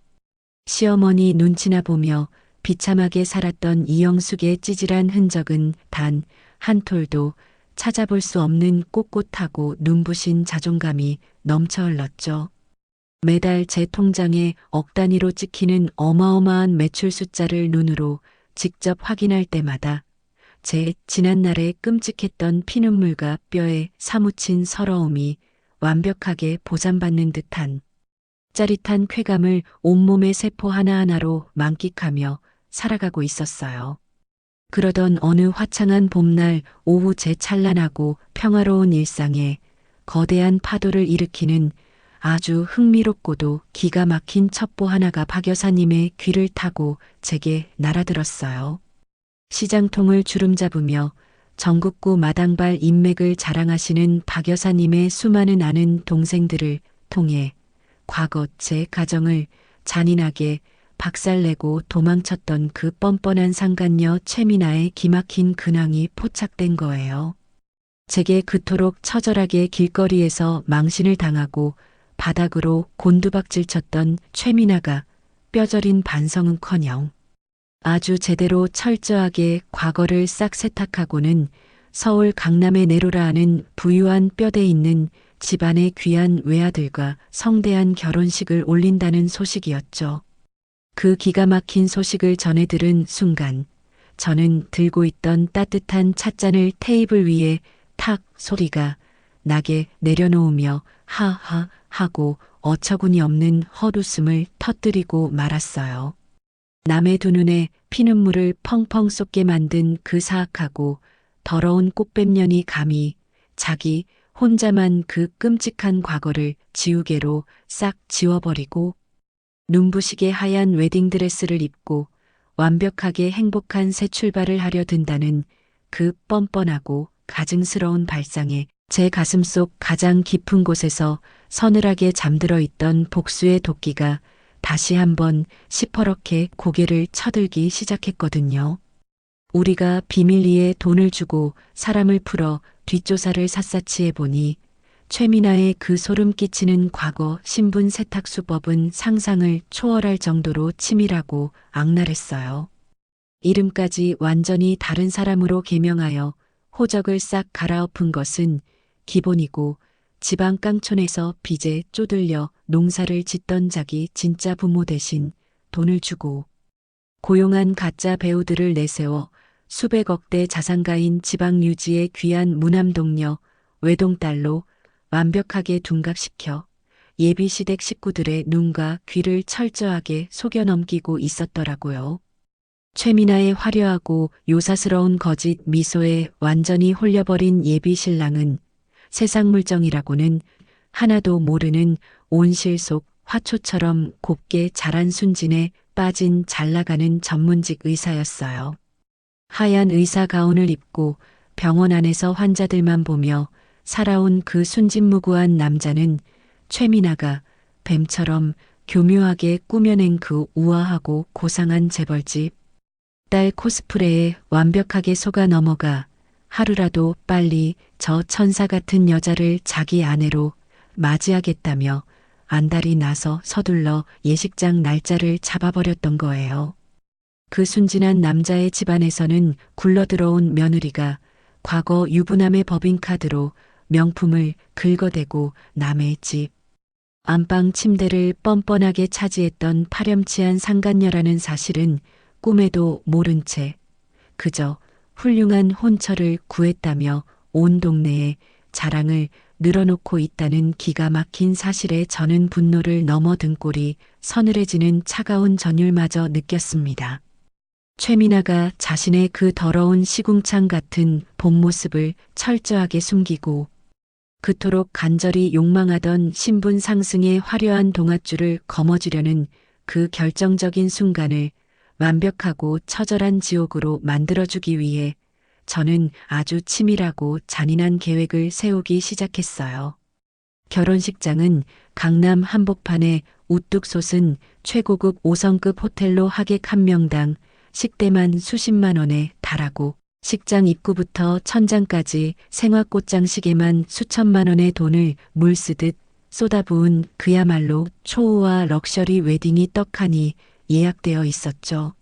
시어머니 눈치나 보며 비참하게 살았던 이영숙의 찌질한 흔적은 단 한 톨도 찾아볼 수 없는 꼿꼿하고 눈부신 자존감이 넘쳐 흘렀죠. 매달 제 통장에 억 단위로 찍히는 어마어마한 매출 숫자를 눈으로 직접 확인할 때마다 제 지난날의 끔찍했던 피눈물과 뼈에 사무친 서러움이 완벽하게 보상받는 듯한 짜릿한 쾌감을 온몸의 세포 하나하나로 만끽하며 살아가고 있었어요. 그러던 어느 화창한 봄날 오후 제 찬란하고 평화로운 일상에 거대한 파도를 일으키는 아주 흥미롭고도 기가 막힌 첩보 하나가 박 여사님의 귀를 타고 제게 날아들었어요. 시장통을 주름잡으며 전국구 마당발 인맥을 자랑하시는 박 여사님의 수많은 아는 동생들을 통해 과거 제 가정을 잔인하게 박살내고 도망쳤던 그 뻔뻔한 상간녀 최미나의 기막힌 근황이 포착된 거예요. 제게 그토록 처절하게 길거리에서 망신을 당하고 바닥으로 곤두박질 쳤던 최미나가 뼈저린 반성은커녕 아주 제대로 철저하게 과거를 싹 세탁하고는 서울 강남의 내로라 하는 부유한 뼈대 있는 집안의 귀한 외아들과 성대한 결혼식을 올린다는 소식이었죠. 그 기가 막힌 소식을 전해 들은 순간 저는 들고 있던 따뜻한 찻잔을 테이블 위에 탁 소리가 나게 내려놓으며 하하 하고 어처구니 없는 헛웃음을 터뜨리고 말았어요. 남의 두 눈에 피눈물을 펑펑 쏟게 만든 그 사악하고 더러운 꽃뱀년이 감히 자기 혼자만 그 끔찍한 과거를 지우개로 싹 지워버리고 눈부시게 하얀 웨딩드레스를 입고 완벽하게 행복한 새 출발을 하려 든다는 그 뻔뻔하고 가증스러운 발상에 제 가슴속 가장 깊은 곳에서 서늘하게 잠들어 있던 복수의 도끼가 다시 한번 시퍼렇게 고개를 쳐들기 시작했거든요. 우리가 비밀리에 돈을 주고 사람을 풀어 뒷조사를 샅샅이 해보니 최민아의 그 소름 끼치는 과거 신분 세탁 수법은 상상을 초월할 정도로 치밀하고 악랄했어요. 이름까지 완전히 다른 사람으로 개명하여 호적을 싹 갈아엎은 것은 기본이고 지방 깡촌에서 빚에 쪼들려 농사를 짓던 자기 진짜 부모 대신 돈을 주고 고용한 가짜 배우들을 내세워 수백억 대 자산가인 지방 유지의 귀한 무남동녀 외동딸로 완벽하게 둔갑시켜 예비시댁 식구들의 눈과 귀를 철저하게 속여 넘기고 있었더라고요. 최민아의 화려하고 요사스러운 거짓 미소에 완전히 홀려버린 예비신랑은 세상 물정이라고는 하나도 모르는 온실 속 화초처럼 곱게 자란 순진에 빠진 잘나가는 전문직 의사였어요. 하얀 의사 가운을 입고 병원 안에서 환자들만 보며 살아온 그 순진무구한 남자는 최민아가 뱀처럼 교묘하게 꾸며낸 그 우아하고 고상한 재벌집 딸 코스프레에 완벽하게 속아 넘어가 하루라도 빨리 저 천사 같은 여자를 자기 아내로 맞이하겠다며 안달이 나서 서둘러 예식장 날짜를 잡아버렸던 거예요. 그 순진한 남자의 집안에서는 굴러들어온 며느리가 과거 유부남의 법인카드로 명품을 긁어대고 남의 집 안방 침대를 뻔뻔하게 차지했던 파렴치한 상간녀라는 사실은 꿈에도 모른 채 그저 훌륭한 혼처를 구했다며 온 동네에 자랑을 늘어놓고 있다는 기가 막힌 사실에 저는 분노를 넘어든 꼴이 서늘해지는 차가운 전율마저 느꼈습니다. 최민아가 자신의 그 더러운 시궁창 같은 본 모습을 철저하게 숨기고 그토록 간절히 욕망하던 신분 상승의 화려한 동아줄을 거머쥐려는 그 결정적인 순간을 완벽하고 처절한 지옥으로 만들어주기 위해 저는 아주 치밀하고 잔인한 계획을 세우기 시작했어요. 결혼식장은 강남 한복판에 우뚝 솟은 최고급 5성급 호텔로 하객 한 명당 식대만 수십만 원에 달하고 식장 입구부터 천장까지 생화꽃장식에만 수천만 원의 돈을 물쓰듯 쏟아부은 그야말로 초호화 럭셔리 웨딩이 떡하니 예약되어 있었죠.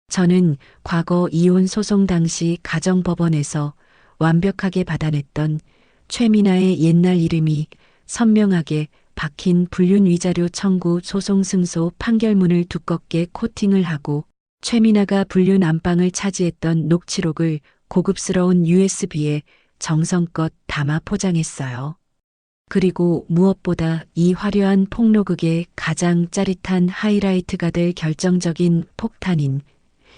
저는 과거 이혼 소송 당시 가정법원에서 완벽하게 받아냈던 최민아의 옛날 이름이 선명하게 박힌 불륜 위자료 청구 소송 승소 판결문을 두껍게 코팅을 하고 최민아가 불륜 안방을 차지했던 녹취록을 고급스러운 USB에 정성껏 담아 포장했어요. 그리고 무엇보다 이 화려한 폭로극의 가장 짜릿한 하이라이트가 될 결정적인 폭탄인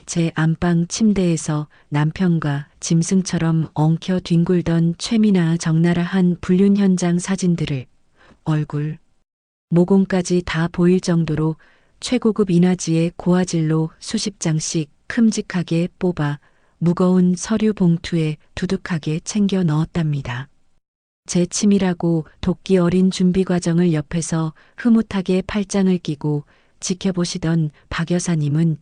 제 안방 침대에서 남편과 짐승처럼 엉켜 뒹굴던 최민아 적나라한 불륜 현장 사진들을 얼굴, 모공까지 다 보일 정도로 최고급 인화지의 고화질로 수십 장씩 큼직하게 뽑아 무거운 서류 봉투에 두둑하게 챙겨 넣었답니다. 제 치밀하고 도끼 어린 준비 과정을 옆에서 흐뭇하게 팔짱을 끼고 지켜보시던 박 여사님은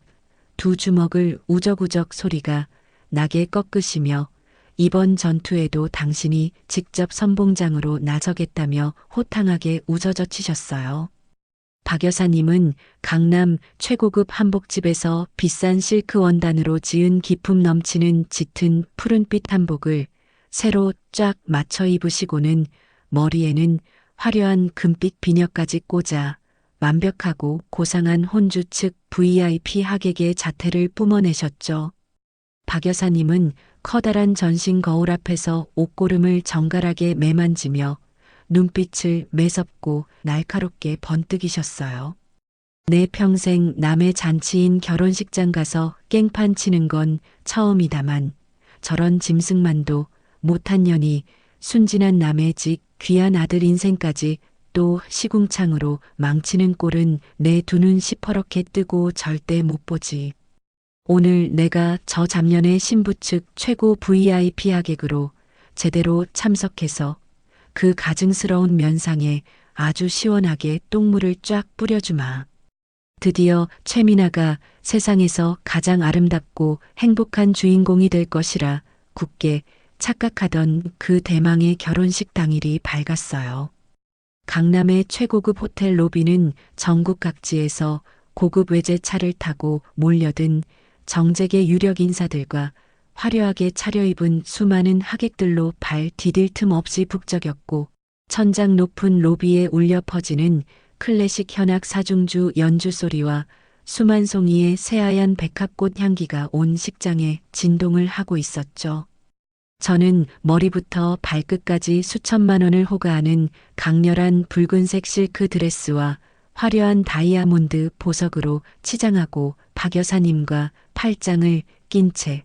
두 주먹을 우적우적 소리가 나게 꺾으시며 이번 전투에도 당신이 직접 선봉장으로 나서겠다며 호탕하게 우저저치셨어요. 박 여사님은 강남 최고급 한복집에서 비싼 실크 원단으로 지은 기품 넘치는 짙은 푸른빛 한복을 새로 쫙 맞춰 입으시고는 머리에는 화려한 금빛 비녀까지 꽂아 완벽하고 고상한 혼주 측 VIP 하객의 자태를 뿜어내셨죠. 박 여사님은 커다란 전신 거울 앞에서 옷고름을 정갈하게 매만지며 눈빛을 매섭고 날카롭게 번뜩이셨어요. 내 평생 남의 잔치인 결혼식장 가서 깽판 치는 건 처음이다만 저런 짐승만도 못한 년이 순진한 남의 집 귀한 아들 인생까지 또 시궁창으로 망치는 꼴은 내 두 눈 시퍼렇게 뜨고 절대 못 보지. 오늘 내가 저 잡년의 신부 측 최고 VIP 하객으로 제대로 참석해서 그 가증스러운 면상에 아주 시원하게 똥물을 쫙 뿌려주마. 드디어 최미나가 세상에서 가장 아름답고 행복한 주인공이 될 것이라 굳게 착각하던 그 대망의 결혼식 당일이 밝았어요. 강남의 최고급 호텔 로비는 전국 각지에서 고급 외제차를 타고 몰려든 정재계 유력 인사들과 화려하게 차려입은 수많은 하객들로 발 디딜 틈 없이 북적였고 천장 높은 로비에 울려 퍼지는 클래식 현악 사중주 연주 소리와 수만 송이의 새하얀 백합꽃 향기가 온 식장에 진동을 하고 있었죠. 저는 머리부터 발끝까지 수천만 원을 호가하는 강렬한 붉은색 실크 드레스와 화려한 다이아몬드 보석으로 치장하고 박 여사님과 팔짱을 낀 채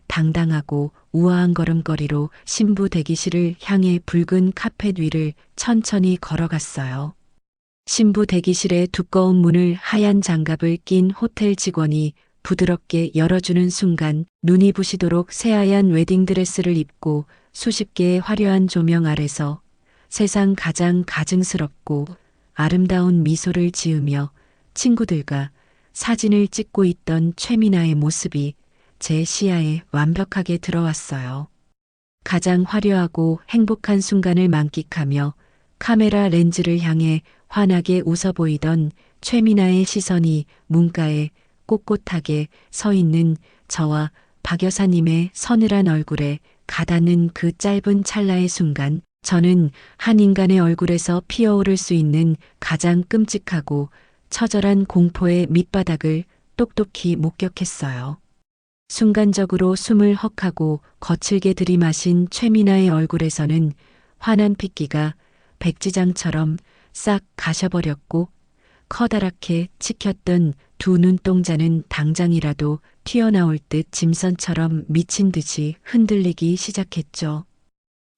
당당하고 우아한 걸음걸이로 신부 대기실을 향해 붉은 카펫 위를 천천히 걸어갔어요. 신부 대기실의 두꺼운 문을 하얀 장갑을 낀 호텔 직원이 부드럽게 열어주는 순간 눈이 부시도록 새하얀 웨딩드레스를 입고 수십 개의 화려한 조명 아래서 세상 가장 가증스럽고 아름다운 미소를 지으며 친구들과 사진을 찍고 있던 최미나의 모습이 제 시야에 완벽하게 들어왔어요. 가장 화려하고 행복한 순간을 만끽하며 카메라 렌즈를 향해 환하게 웃어 보이던 최미나의 시선이 문가에 꼿꼿하게 서 있는 저와 박 여사님의 서늘한 얼굴에 가닿는 그 짧은 찰나의 순간 저는 한 인간의 얼굴에서 피어오를 수 있는 가장 끔찍하고 처절한 공포의 밑바닥을 똑똑히 목격했어요. 순간적으로 숨을 헉하고 거칠게 들이마신 최미나의 얼굴에서는 환한 핏기가 백지장처럼 싹 가셔버렸고 커다랗게 치켰던 두 눈동자는 당장이라도 튀어나올 듯 짐선처럼 미친 듯이 흔들리기 시작했죠.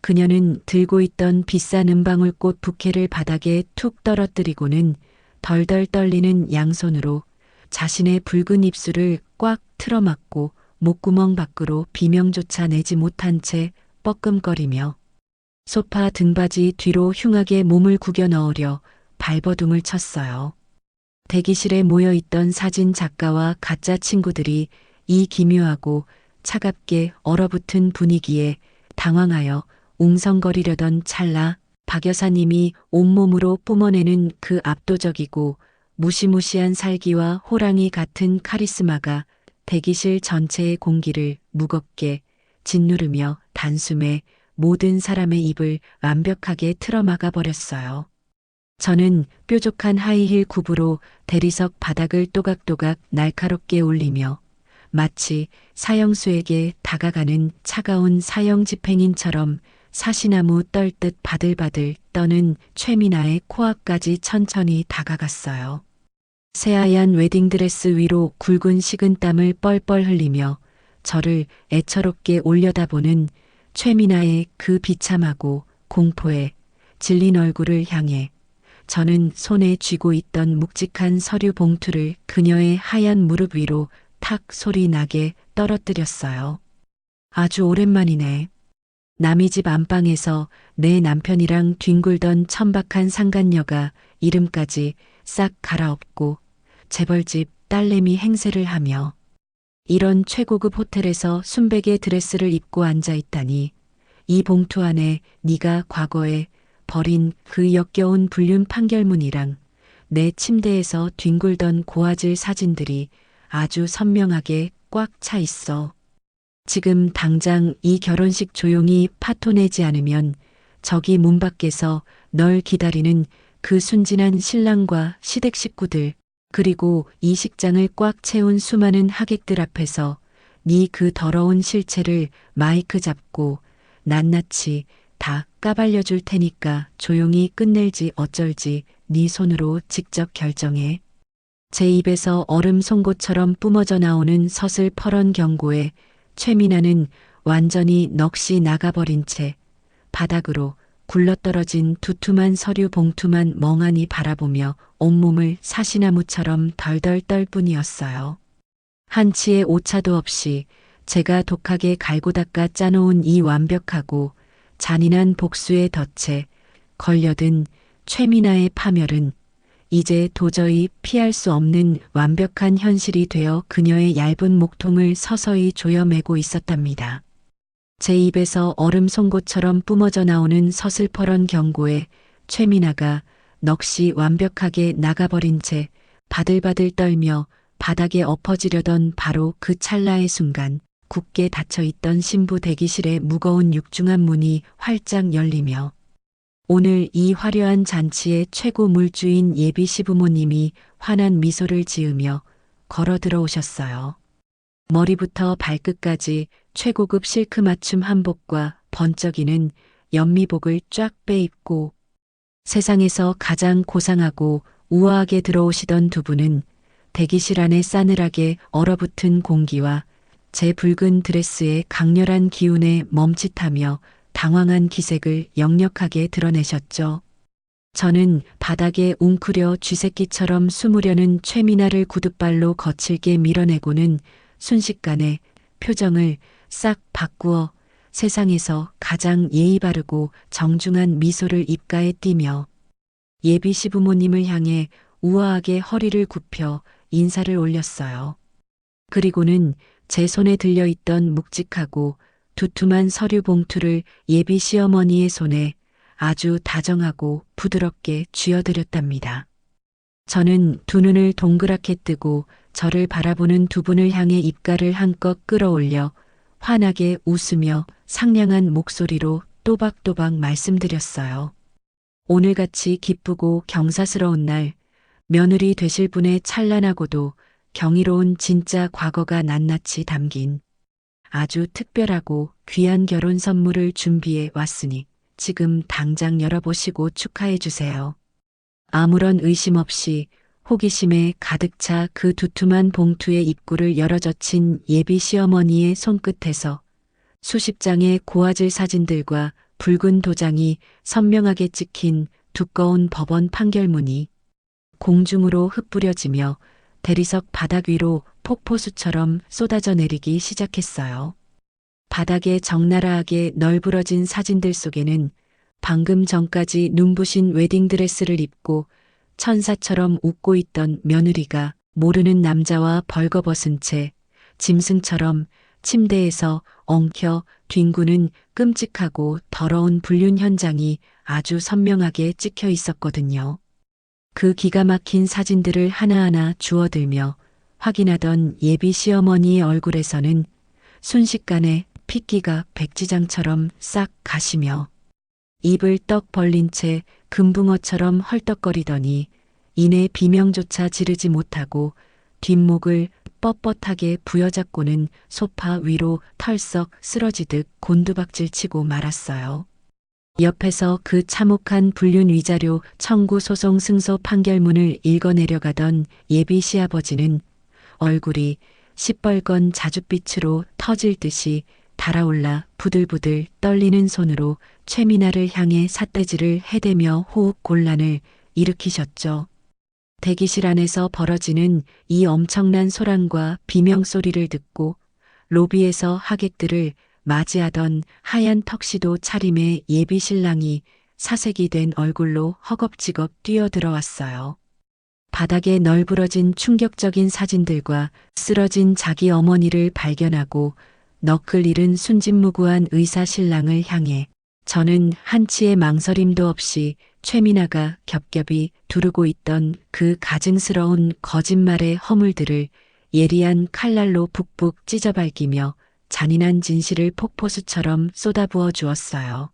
그녀는 들고 있던 비싼 은방울꽃 부케를 바닥에 툭 떨어뜨리고는 덜덜 떨리는 양손으로 자신의 붉은 입술을 꽉 틀어막고 목구멍 밖으로 비명조차 내지 못한 채 뻐끔거리며 소파 등받이 뒤로 흉하게 몸을 구겨 넣으려 발버둥을 쳤어요. 대기실에 모여있던 사진 작가와 가짜 친구들이 이 기묘하고 차갑게 얼어붙은 분위기에 당황하여 웅성거리려던 찰나 박 여사님이 온몸으로 뿜어내는 그 압도적이고 무시무시한 살기와 호랑이 같은 카리스마가 대기실 전체의 공기를 무겁게 짓누르며 단숨에 모든 사람의 입을 완벽하게 틀어막아 버렸어요. 저는 뾰족한 하이힐 굽으로 대리석 바닥을 또각또각 날카롭게 올리며 마치 사형수에게 다가가는 차가운 사형 집행인처럼 사시나무 떨듯 바들바들 떠는 최미나의 코앞까지 천천히 다가갔어요. 새하얀 웨딩드레스 위로 굵은 식은땀을 뻘뻘 흘리며 저를 애처롭게 올려다보는 최미나의 그 비참하고 공포에 질린 얼굴을 향해 저는 손에 쥐고 있던 묵직한 서류 봉투를 그녀의 하얀 무릎 위로 탁 소리 나게 떨어뜨렸어요. 아주 오랜만이네. 남의 집 안방에서 내 남편이랑 뒹굴던 천박한 상간녀가 이름까지 싹 갈아엎고 재벌집 딸내미 행세를 하며 이런 최고급 호텔에서 순백의 드레스를 입고 앉아있다니 이 봉투 안에 네가 과거에 버린 그 역겨운 불륜 판결문이랑 내 침대에서 뒹굴던 고화질 사진들이 아주 선명하게 꽉 차 있어. 지금 당장 이 결혼식 조용히 파토내지 않으면 저기 문 밖에서 널 기다리는 그 순진한 신랑과 시댁 식구들 그리고 이 식장을 꽉 채운 수많은 하객들 앞에서 네 그 더러운 실체를 마이크 잡고 낱낱이 다 까발려줄 테니까 조용히 끝낼지 어쩔지 네 손으로 직접 결정해. 제 입에서 얼음 송곳처럼 뿜어져 나오는 서슬퍼런 경고에 최미나는 완전히 넋이 나가버린 채 바닥으로 굴러떨어진 두툼한 서류 봉투만 멍하니 바라보며 온몸을 사시나무처럼 덜덜 떨 뿐이었어요. 한치의 오차도 없이 제가 독하게 갈고 닦아 짜놓은 이 완벽하고 잔인한 복수의 덫에 걸려든 최미나의 파멸은 이제 도저히 피할 수 없는 완벽한 현실이 되어 그녀의 얇은 목통을 서서히 조여매고 있었답니다. 제 입에서 얼음 송곳처럼 뿜어져 나오는 서슬퍼런 경고에 최미나가 넋이 완벽하게 나가버린 채 바들바들 떨며 바닥에 엎어지려던 바로 그 찰나의 순간 굳게 닫혀있던 신부 대기실의 무거운 육중한 문이 활짝 열리며 오늘 이 화려한 잔치의 최고 물주인 예비 시부모님이 환한 미소를 지으며 걸어 들어오셨어요. 머리부터 발끝까지 최고급 실크 맞춤 한복과 번쩍이는 연미복을 쫙 빼입고 세상에서 가장 고상하고 우아하게 들어오시던 두 분은 대기실 안에 싸늘하게 얼어붙은 공기와 제 붉은 드레스의 강렬한 기운에 멈칫하며 당황한 기색을 역력하게 드러내셨죠. 저는 바닥에 웅크려 쥐새끼처럼 숨으려는 최미나를 구둣발로 거칠게 밀어내고는 순식간에 표정을 싹 바꾸어 세상에서 가장 예의 바르고 정중한 미소를 입가에 띠며 예비 시부모님을 향해 우아하게 허리를 굽혀 인사를 올렸어요. 그리고는 제 손에 들려있던 묵직하고 두툼한 서류 봉투를 예비 시어머니의 손에 아주 다정하고 부드럽게 쥐어드렸답니다. 저는 두 눈을 동그랗게 뜨고 저를 바라보는 두 분을 향해 입가를 한껏 끌어올려 환하게 웃으며 상냥한 목소리로 또박또박 말씀드렸어요. 오늘같이 기쁘고 경사스러운 날, 며느리 되실 분의 찬란하고도 경이로운 진짜 과거가 낱낱이 담긴 아주 특별하고 귀한 결혼 선물을 준비해 왔으니 지금 당장 열어보시고 축하해 주세요. 아무런 의심 없이 호기심에 가득 차 그 두툼한 봉투의 입구를 열어젖힌 예비 시어머니의 손끝에서 수십 장의 고화질 사진들과 붉은 도장이 선명하게 찍힌 두꺼운 법원 판결문이 공중으로 흩뿌려지며 대리석 바닥 위로 폭포수처럼 쏟아져 내리기 시작했어요. 바닥에 적나라하게 널브러진 사진들 속에는 방금 전까지 눈부신 웨딩드레스를 입고 천사처럼 웃고 있던 며느리가 모르는 남자와 벌거벗은 채 짐승처럼 침대에서 엉켜 뒹구는 끔찍하고 더러운 불륜 현장이 아주 선명하게 찍혀 있었거든요. 그 기가 막힌 사진들을 하나하나 주워들며 확인하던 예비 시어머니의 얼굴에서는 순식간에 핏기가 백지장처럼 싹 가시며 입을 떡 벌린 채 금붕어처럼 헐떡거리더니 이내 비명조차 지르지 못하고 뒷목을 뻣뻣하게 부여잡고는 소파 위로 털썩 쓰러지듯 곤두박질치고 말았어요. 옆에서 그 참혹한 불륜 위자료 청구 소송 승소 판결문을 읽어내려가던 예비 시아버지는 얼굴이 시뻘건 자줏빛으로 터질 듯이 달아올라 부들부들 떨리는 손으로 최미나를 향해 삿대질을 해대며 호흡 곤란을 일으키셨죠. 대기실 안에서 벌어지는 이 엄청난 소란과 비명소리를 듣고 로비에서 하객들을 맞이하던 하얀 턱시도 차림의 예비 신랑이 사색이 된 얼굴로 허겁지겁 뛰어들어왔어요. 바닥에 널브러진 충격적인 사진들과 쓰러진 자기 어머니를 발견하고 너클 잃은 순진무구한 의사 신랑을 향해 저는 한치의 망설임도 없이 최미나가 겹겹이 두르고 있던 그 가증스러운 거짓말의 허물들을 예리한 칼날로 북북 찢어발기며 잔인한 진실을 폭포수처럼 쏟아부어 주었어요.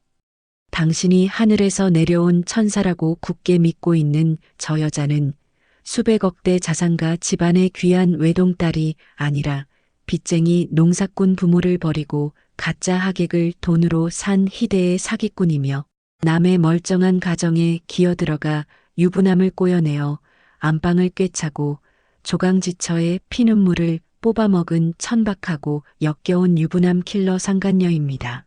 당신이 하늘에서 내려온 천사라고 굳게 믿고 있는 저 여자는 수백억 대 자산가 집안의 귀한 외동딸이 아니라 빚쟁이 농사꾼 부모를 버리고 가짜 하객을 돈으로 산 희대의 사기꾼이며 남의 멀쩡한 가정에 기어들어가 유부남을 꼬여내어 안방을 꿰차고 조강지처의 피눈물을 뽑아먹은 천박하고 역겨운 유부남 킬러 상간녀입니다.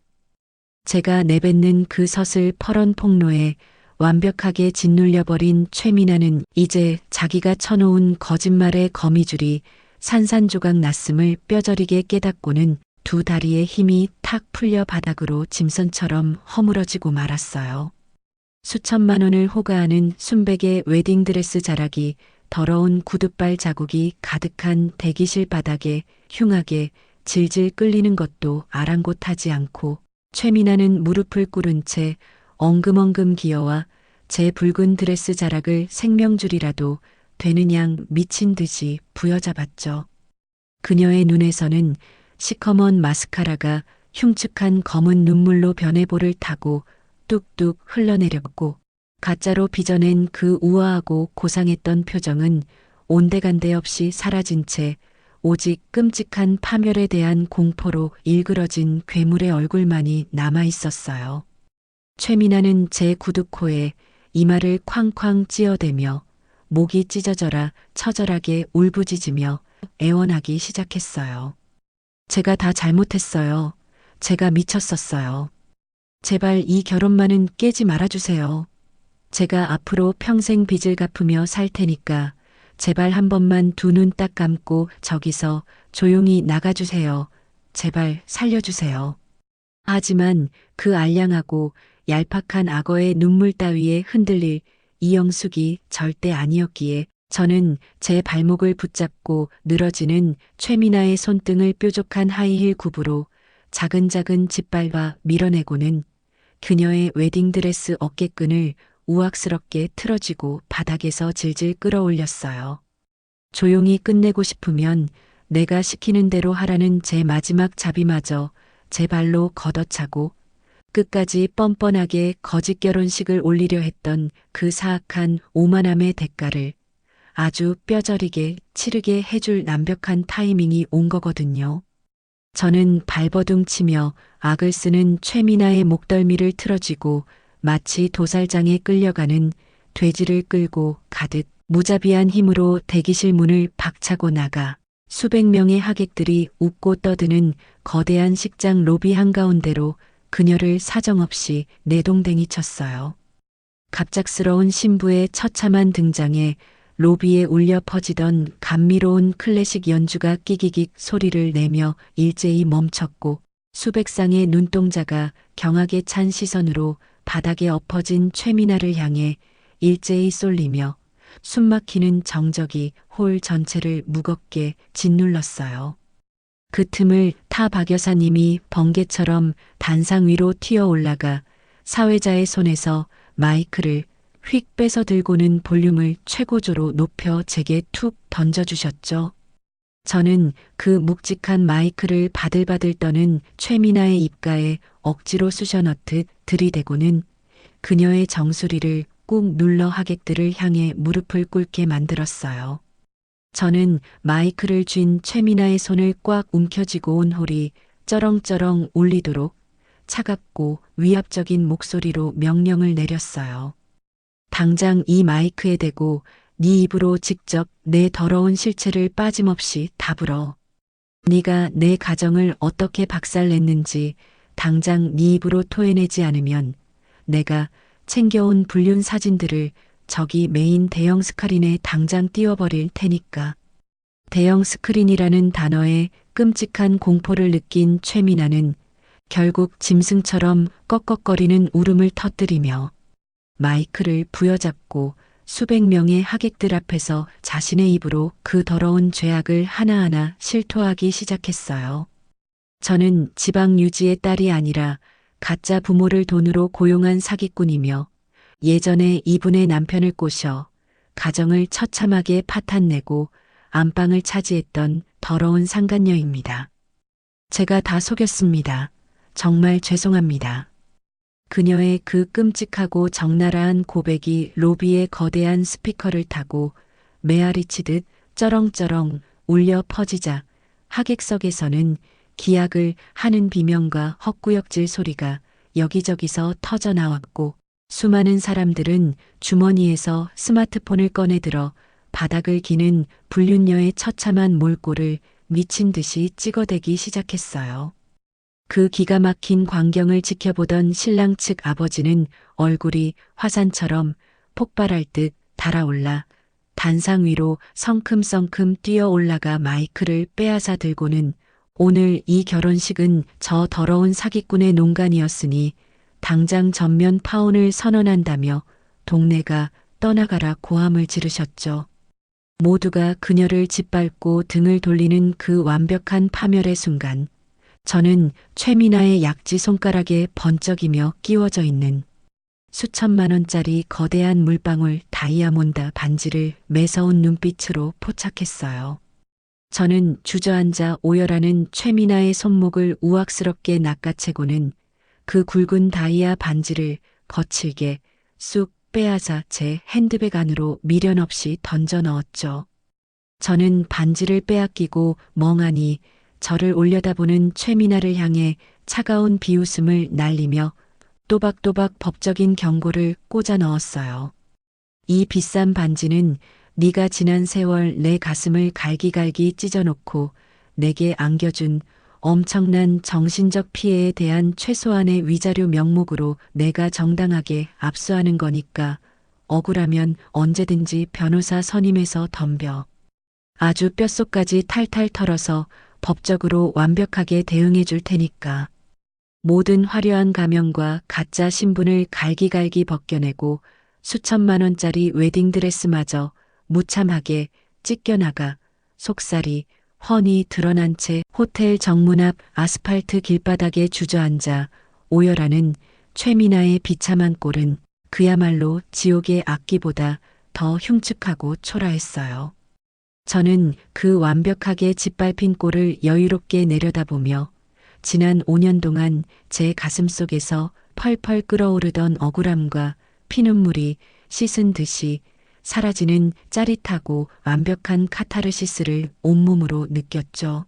제가 내뱉는 그 서슬퍼런 폭로에 완벽하게 짓눌려버린 최미나는 이제 자기가 쳐놓은 거짓말의 거미줄이 산산조각 났음을 뼈저리게 깨닫고는 두 다리의 힘이 탁 풀려 바닥으로 짐선처럼 허물어지고 말았어요. 수천만 원을 호가하는 순백의 웨딩드레스 자락이 더러운 구둣발 자국이 가득한 대기실 바닥에 흉하게 질질 끌리는 것도 아랑곳하지 않고 최미나는 무릎을 꿇은 채 엉금엉금 기어와 제 붉은 드레스 자락을 생명줄이라도 되는 양 미친 듯이 부여잡았죠. 그녀의 눈에서는 시커먼 마스카라가 흉측한 검은 눈물로 변해볼을 타고 뚝뚝 흘러내렸고 가짜로 빚어낸 그 우아하고 고상했던 표정은 온데간데 없이 사라진 채 오직 끔찍한 파멸에 대한 공포로 일그러진 괴물의 얼굴만이 남아 있었어요. 최미나는 제 구두코에 이마를 쾅쾅 찧어대며 목이 찢어져라 처절하게 울부짖으며 애원하기 시작했어요. 제가 다 잘못했어요. 제가 미쳤었어요. 제발 이 결혼만은 깨지 말아주세요. 제가 앞으로 평생 빚을 갚으며 살 테니까 제발 한 번만 두 눈 딱 감고 저기서 조용히 나가주세요. 제발 살려주세요. 하지만 그 알량하고 얄팍한 악어의 눈물 따위에 흔들릴 이영숙이 절대 아니었기에 저는 제 발목을 붙잡고 늘어지는 최미나의 손등을 뾰족한 하이힐 굽으로 자근자근 짓밟아 밀어내고는 그녀의 웨딩드레스 어깨끈을 우악스럽게 틀어쥐고 바닥에서 질질 끌어올렸어요. 조용히 끝내고 싶으면 내가 시키는 대로 하라는 제 마지막 자비마저 제 발로 걷어차고 끝까지 뻔뻔하게 거짓 결혼식을 올리려 했던 그 사악한 오만함의 대가를 아주 뼈저리게 치르게 해줄 완벽한 타이밍이 온 거거든요. 저는 발버둥 치며 악을 쓰는 최미나의 목덜미를 틀어쥐고 마치 도살장에 끌려가는 돼지를 끌고 가듯 무자비한 힘으로 대기실 문을 박차고 나가 수백 명의 하객들이 웃고 떠드는 거대한 식장 로비 한가운데로 그녀를 사정없이 내동댕이 쳤어요. 갑작스러운 신부의 처참한 등장에 로비에 울려 퍼지던 감미로운 클래식 연주가 끼기익 소리를 내며 일제히 멈췄고 수백 쌍의 눈동자가 경악에 찬 시선으로 바닥에 엎어진 최미나를 향해 일제히 쏠리며 숨막히는 정적이 홀 전체를 무겁게 짓눌렀어요. 그 틈을 타 박 여사님이 번개처럼 단상 위로 튀어 올라가 사회자의 손에서 마이크를 휙 빼서 들고는 볼륨을 최고조로 높여 제게 툭 던져주셨죠. 저는 그 묵직한 마이크를 바들바들 떠는 최미나의 입가에 억지로 쑤셔넣듯 들이대고는 그녀의 정수리를 꾹 눌러 하객들을 향해 무릎을 꿇게 만들었어요. 저는 마이크를 쥔 최미나의 손을 꽉 움켜쥐고 온 홀이 쩌렁쩌렁 울리도록 차갑고 위압적인 목소리로 명령을 내렸어요. 당장 이 마이크에 대고 네 입으로 직접 내 더러운 실체를 빠짐없이 다 불어. 네가 내 가정을 어떻게 박살냈는지 당장 네 입으로 토해내지 않으면 내가 챙겨온 불륜 사진들을 저기 메인 대형 스크린에 당장 띄워버릴 테니까. 대형 스크린이라는 단어에 끔찍한 공포를 느낀 최미나는 결국 짐승처럼 꺽꺽거리는 울음을 터뜨리며 마이크를 부여잡고 수백 명의 하객들 앞에서 자신의 입으로 그 더러운 죄악을 하나하나 실토하기 시작했어요. 저는 지방 유지의 딸이 아니라 가짜 부모를 돈으로 고용한 사기꾼이며 예전에 이분의 남편을 꼬셔 가정을 처참하게 파탄내고 안방을 차지했던 더러운 상간녀입니다. 제가 다 속였습니다. 정말 죄송합니다. 그녀의 그 끔찍하고 적나라한 고백이 로비의 거대한 스피커를 타고 메아리치듯 쩌렁쩌렁 울려 퍼지자 하객석에서는 기약을 하는 비명과 헛구역질 소리가 여기저기서 터져 나왔고 수많은 사람들은 주머니에서 스마트폰을 꺼내들어 바닥을 기는 불륜녀의 처참한 몰골을 미친 듯이 찍어대기 시작했어요. 그 기가 막힌 광경을 지켜보던 신랑 측 아버지는 얼굴이 화산처럼 폭발할 듯 달아올라 단상 위로 성큼성큼 뛰어 올라가 마이크를 빼앗아 들고는 오늘 이 결혼식은 저 더러운 사기꾼의 농간이었으니 당장 전면 파혼을 선언한다며 동네가 떠나가라 고함을 지르셨죠. 모두가 그녀를 짓밟고 등을 돌리는 그 완벽한 파멸의 순간, 저는 최미나의 약지 손가락에 번쩍이며 끼워져 있는 수천만 원짜리 거대한 물방울 다이아몬드 반지를 매서운 눈빛으로 포착했어요. 저는 주저앉아 오열하는 최미나의 손목을 우악스럽게 낚아채고는 그 굵은 다이아 반지를 거칠게 쑥 빼앗아 제 핸드백 안으로 미련 없이 던져 넣었죠. 저는 반지를 빼앗기고 멍하니 저를 올려다보는 최미나를 향해 차가운 비웃음을 날리며 또박또박 법적인 경고를 꽂아 넣었어요. 이 비싼 반지는 네가 지난 세월 내 가슴을 갈기갈기 찢어놓고 내게 안겨준 엄청난 정신적 피해에 대한 최소한의 위자료 명목으로 내가 정당하게 압수하는 거니까 억울하면 언제든지 변호사 선임해서 덤벼. 아주 뼛속까지 탈탈 털어서 법적으로 완벽하게 대응해 줄 테니까. 모든 화려한 가면과 가짜 신분을 갈기갈기 벗겨내고 수천만 원짜리 웨딩드레스마저 무참하게 찢겨나가 속살이 훤히 드러난 채 호텔 정문 앞 아스팔트 길바닥에 주저앉아 오열하는 최미나의 비참한 꼴은 그야말로 지옥의 악기보다 더 흉측하고 초라했어요. 저는 그 완벽하게 짓밟힌 꼴을 여유롭게 내려다보며 지난 5년 동안 제 가슴 속에서 펄펄 끓어오르던 억울함과 피눈물이 씻은 듯이 사라지는 짜릿하고 완벽한 카타르시스를 온몸으로 느꼈죠.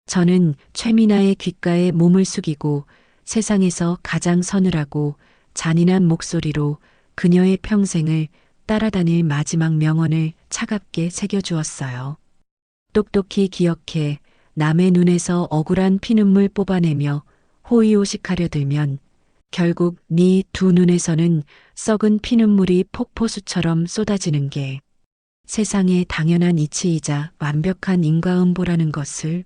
저는 최미나의 귓가에 몸을 숙이고 세상에서 가장 서늘하고 잔인한 목소리로 그녀의 평생을 따라다닐 마지막 명언을 차갑게 새겨주었어요. 똑똑히 기억해. 남의 눈에서 억울한 피눈물 뽑아내며 호의호식하려 들면 결국 네 두 눈에서는 썩은 피눈물이 폭포수처럼 쏟아지는 게 세상의 당연한 이치이자 완벽한 인과응보라는 것을.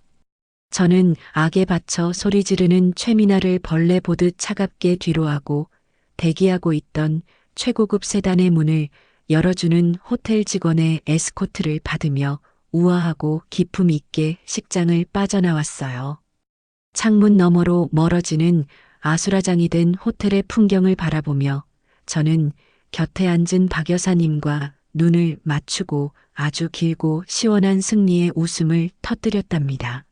저는 악에 받쳐 소리 지르는 최미나를 벌레 보듯 차갑게 뒤로하고 대기하고 있던 최고급 세단의 문을 열어주는 호텔 직원의 에스코트를 받으며 우아하고 기품 있게 식장을 빠져나왔어요. 창문 너머로 멀어지는 아수라장이 된 호텔의 풍경을 바라보며 저는 곁에 앉은 박 여사님과 눈을 맞추고 아주 길고 시원한 승리의 웃음을 터뜨렸답니다.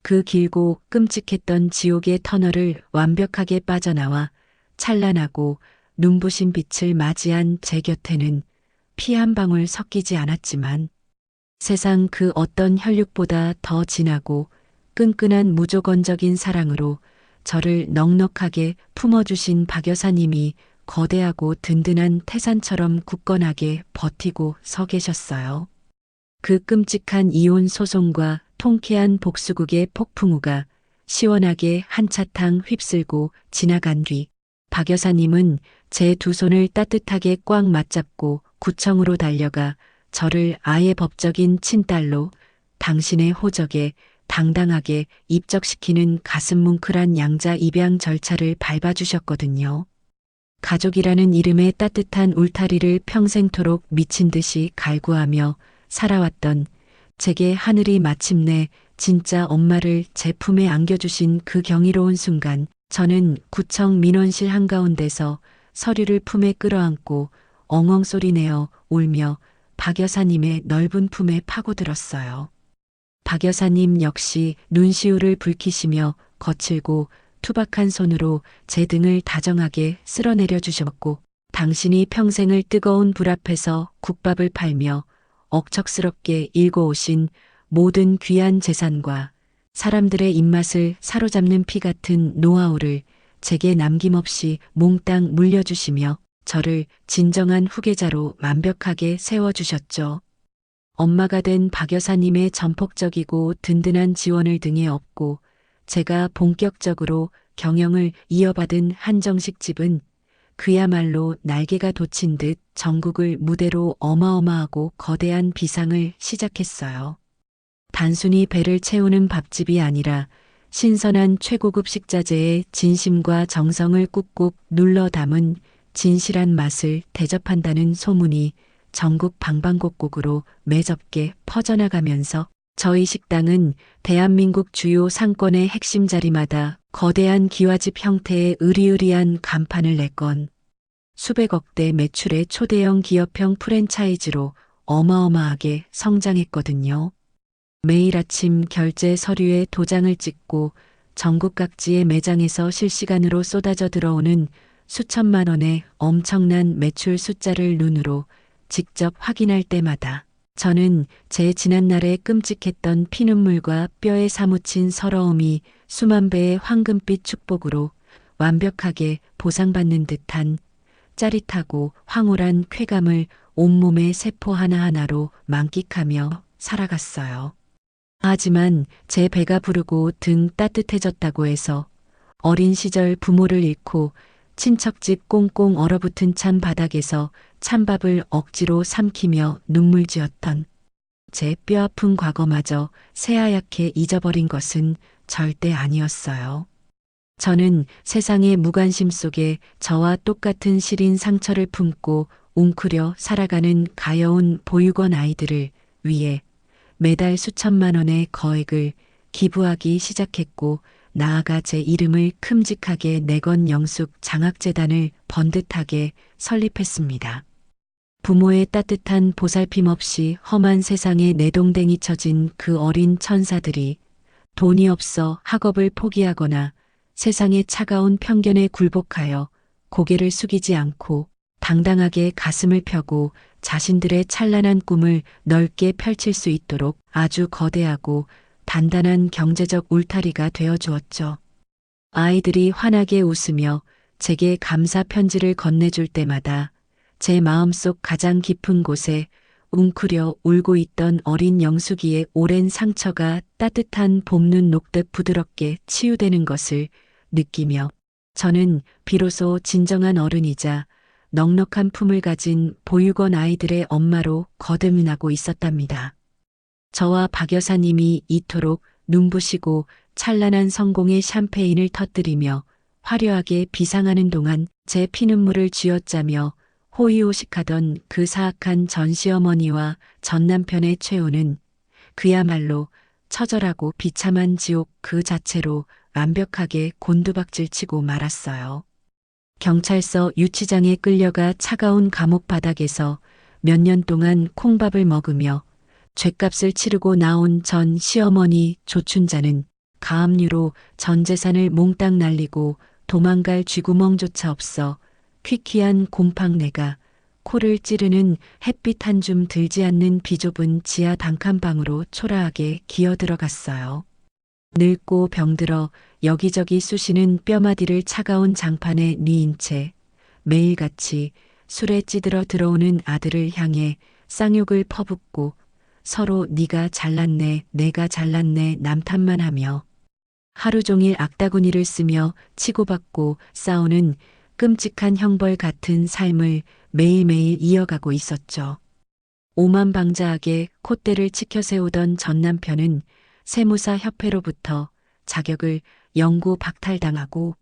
그 길고 끔찍했던 지옥의 터널을 완벽하게 빠져나와 찬란하고 눈부신 빛을 맞이한 제 곁에는 피 한 방울 섞이지 않았지만 세상 그 어떤 혈육보다 더 진하고 끈끈한 무조건적인 사랑으로 저를 넉넉하게 품어주신 박 여사님이 거대하고 든든한 태산처럼 굳건하게 버티고 서 계셨어요. 그 끔찍한 이혼 소송과 통쾌한 복수극의 폭풍우가 시원하게 한차탕 휩쓸고 지나간 뒤 박 여사님은 제 두 손을 따뜻하게 꽉 맞잡고 구청으로 달려가 저를 아예 법적인 친딸로 당신의 호적에 당당하게 입적시키는 가슴 뭉클한 양자 입양 절차를 밟아주셨거든요. 가족이라는 이름의 따뜻한 울타리를 평생토록 미친 듯이 갈구하며 살아왔던 제게 하늘이 마침내 진짜 엄마를 제 품에 안겨주신 그 경이로운 순간 저는 구청 민원실 한가운데서 서류를 품에 끌어안고 엉엉 소리내어 울며 박 여사님의 넓은 품에 파고들었어요. 박 여사님 역시 눈시울을 붉히시며 거칠고 투박한 손으로 제 등을 다정하게 쓸어내려 주셨고 당신이 평생을 뜨거운 불 앞에서 국밥을 팔며 억척스럽게 일궈오신 모든 귀한 재산과 사람들의 입맛을 사로잡는 피 같은 노하우를 제게 남김없이 몽땅 물려주시며 저를 진정한 후계자로 완벽하게 세워주셨죠. 엄마가 된 박 여사님의 전폭적이고 든든한 지원을 등에 업고 제가 본격적으로 경영을 이어받은 한정식 집은 그야말로 날개가 돋친 듯 전국을 무대로 어마어마하고 거대한 비상을 시작했어요. 단순히 배를 채우는 밥집이 아니라 신선한 최고급 식자재에 진심과 정성을 꾹꾹 눌러 담은 진실한 맛을 대접한다는 소문이 전국 방방곡곡으로 매섭게 퍼져나가면서 저희 식당은 대한민국 주요 상권의 핵심 자리마다 거대한 기와집 형태의 으리으리한 간판을 내건 수백억대 매출의 초대형 기업형 프랜차이즈로 어마어마하게 성장했거든요. 매일 아침 결제 서류에 도장을 찍고 전국 각지의 매장에서 실시간으로 쏟아져 들어오는 수천만 원의 엄청난 매출 숫자를 눈으로 직접 확인할 때마다 저는 제 지난날의 끔찍했던 피눈물과 뼈에 사무친 서러움이 수만 배의 황금빛 축복으로 완벽하게 보상받는 듯한 짜릿하고 황홀한 쾌감을 온몸의 세포 하나하나로 만끽하며 살아갔어요. 하지만 제 배가 부르고 등 따뜻해졌다고 해서 어린 시절 부모를 잃고 친척집 꽁꽁 얼어붙은 찬 바닥에서 찬밥을 억지로 삼키며 눈물 지었던 제 뼈아픈 과거마저 새하얗게 잊어버린 것은 절대 아니었어요. 저는 세상의 무관심 속에 저와 똑같은 시린 상처를 품고 웅크려 살아가는 가여운 보육원 아이들을 위해 매달 수천만 원의 거액을 기부하기 시작했고 나아가 제 이름을 큼직하게 내건 영숙 장학재단을 번듯하게 설립했습니다. 부모의 따뜻한 보살핌 없이 험한 세상에 내동댕이 쳐진 그 어린 천사들이 돈이 없어 학업을 포기하거나 세상의 차가운 편견에 굴복하여 고개를 숙이지 않고 당당하게 가슴을 펴고 자신들의 찬란한 꿈을 넓게 펼칠 수 있도록 아주 거대하고 단단한 경제적 울타리가 되어 주었죠. 아이들이 환하게 웃으며 제게 감사 편지를 건네줄 때마다 제 마음속 가장 깊은 곳에 웅크려 울고 있던 어린 영숙이의 오랜 상처가 따뜻한 봄눈 녹듯 부드럽게 치유되는 것을 느끼며 저는 비로소 진정한 어른이자 넉넉한 품을 가진 보육원 아이들의 엄마로 거듭나고 있었답니다. 저와 박 여사님이 이토록 눈부시고 찬란한 성공의 샴페인을 터뜨리며 화려하게 비상하는 동안 제 피눈물을 쥐어짜며 호의호식하던 그 사악한 전시어머니와 전남편의 최후는 그야말로 처절하고 비참한 지옥 그 자체로 완벽하게 곤두박질치고 말았어요. 경찰서 유치장에 끌려가 차가운 감옥 바닥에서 몇 년 동안 콩밥을 먹으며 죗값을 치르고 나온 전 시어머니 조춘자는 가압류로 전 재산을 몽땅 날리고 도망갈 쥐구멍조차 없어 퀴퀴한 곰팡내가 코를 찌르는 햇빛 한 줌 들지 않는 비좁은 지하 단칸방으로 초라하게 기어들어갔어요. 늙고 병들어 여기저기 쑤시는 뼈마디를 차가운 장판에 뉘인 채 매일같이 술에 찌들어 들어오는 아들을 향해 쌍욕을 퍼붓고 서로 네가 잘났네 내가 잘났네 남탓만 하며 하루 종일 악다구니를 쓰며 치고받고 싸우는 끔찍한 형벌 같은 삶을 매일매일 이어가고 있었죠. 오만방자하게 콧대를 치켜 세우던 전 남편은 세무사협회로부터 자격을 영구 박탈당하고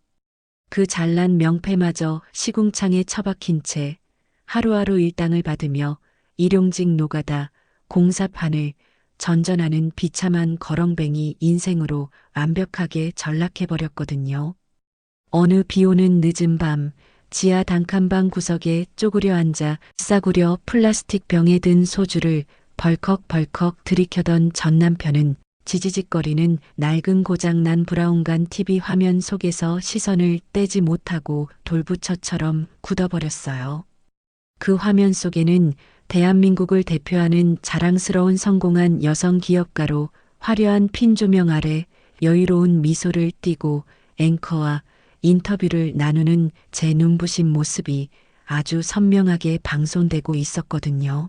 그 잘난 명패마저 시궁창에 처박힌 채 하루하루 일당을 받으며 일용직 노가다 공사판을 전전하는 비참한 거렁뱅이 인생으로 완벽하게 전락해버렸거든요. 어느 비오는 늦은 밤 지하 단칸방 구석에 쪼그려 앉아 싸구려 플라스틱 병에 든 소주를 벌컥벌컥 들이켜던 전 남편은 지지직거리는 낡은 고장난 브라운관 TV 화면 속에서 시선을 떼지 못하고 돌부처처럼 굳어버렸어요. 그 화면 속에는 대한민국을 대표하는 자랑스러운 성공한 여성 기업가로 화려한 핀 조명 아래 여유로운 미소를 띠고 앵커와 인터뷰를 나누는 제 눈부신 모습이 아주 선명하게 방송되고 있었거든요.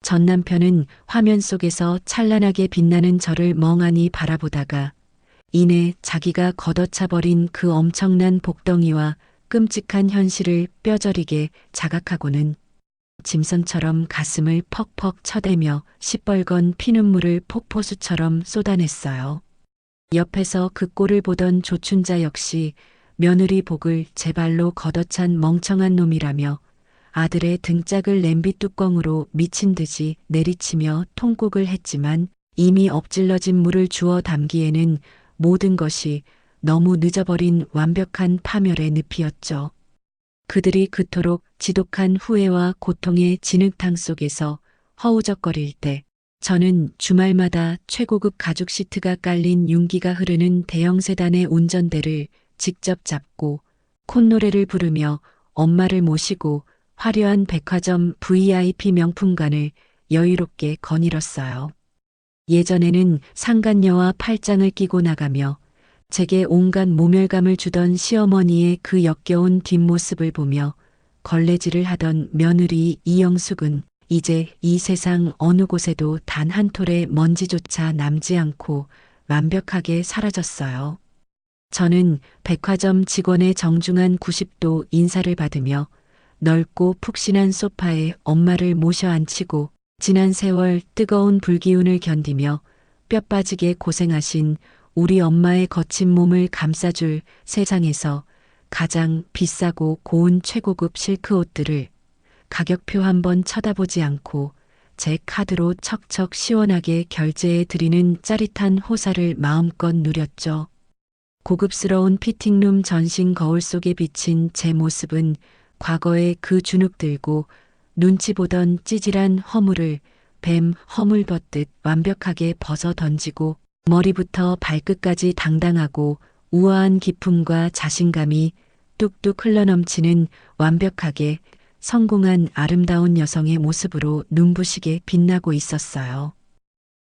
전 남편은 화면 속에서 찬란하게 빛나는 저를 멍하니 바라보다가 이내 자기가 걷어차버린 그 엄청난 복덩이와 끔찍한 현실을 뼈저리게 자각하고는 짐승처럼 가슴을 퍽퍽 쳐대며 시뻘건 피눈물을 폭포수처럼 쏟아냈어요. 옆에서 그 꼴을 보던 조춘자 역시 며느리 복을 제 발로 걷어찬 멍청한 놈이라며 아들의 등짝을 냄비 뚜껑으로 미친 듯이 내리치며 통곡을 했지만 이미 엎질러진 물을 주워 담기에는 모든 것이 너무 늦어버린 완벽한 파멸의 늪이었죠. 그들이 그토록 지독한 후회와 고통의 진흙탕 속에서 허우적거릴 때 저는 주말마다 최고급 가죽 시트가 깔린 윤기가 흐르는 대형 세단의 운전대를 직접 잡고 콧노래를 부르며 엄마를 모시고 화려한 백화점 VIP 명품관을 여유롭게 거닐었어요. 예전에는 상간녀와 팔짱을 끼고 나가며 제게 온갖 모멸감을 주던 시어머니의 그 역겨운 뒷모습을 보며 걸레질을 하던 며느리 이영숙은 이제 이 세상 어느 곳에도 단 한 톨의 먼지조차 남지 않고 완벽하게 사라졌어요. 저는 백화점 직원의 정중한 90도 인사를 받으며 넓고 푹신한 소파에 엄마를 모셔 앉히고 지난 세월 뜨거운 불기운을 견디며 뼈 빠지게 고생하신 우리 엄마의 거친 몸을 감싸줄 세상에서 가장 비싸고 고운 최고급 실크 옷들을 가격표 한번 쳐다보지 않고 제 카드로 척척 시원하게 결제해 드리는 짜릿한 호사를 마음껏 누렸죠. 고급스러운 피팅룸 전신 거울 속에 비친 제 모습은 과거의 그 주눅들고 눈치 보던 찌질한 허물을 뱀 허물 벗듯 완벽하게 벗어 던지고 머리부터 발끝까지 당당하고 우아한 기품과 자신감이 뚝뚝 흘러넘치는 완벽하게 성공한 아름다운 여성의 모습으로 눈부시게 빛나고 있었어요.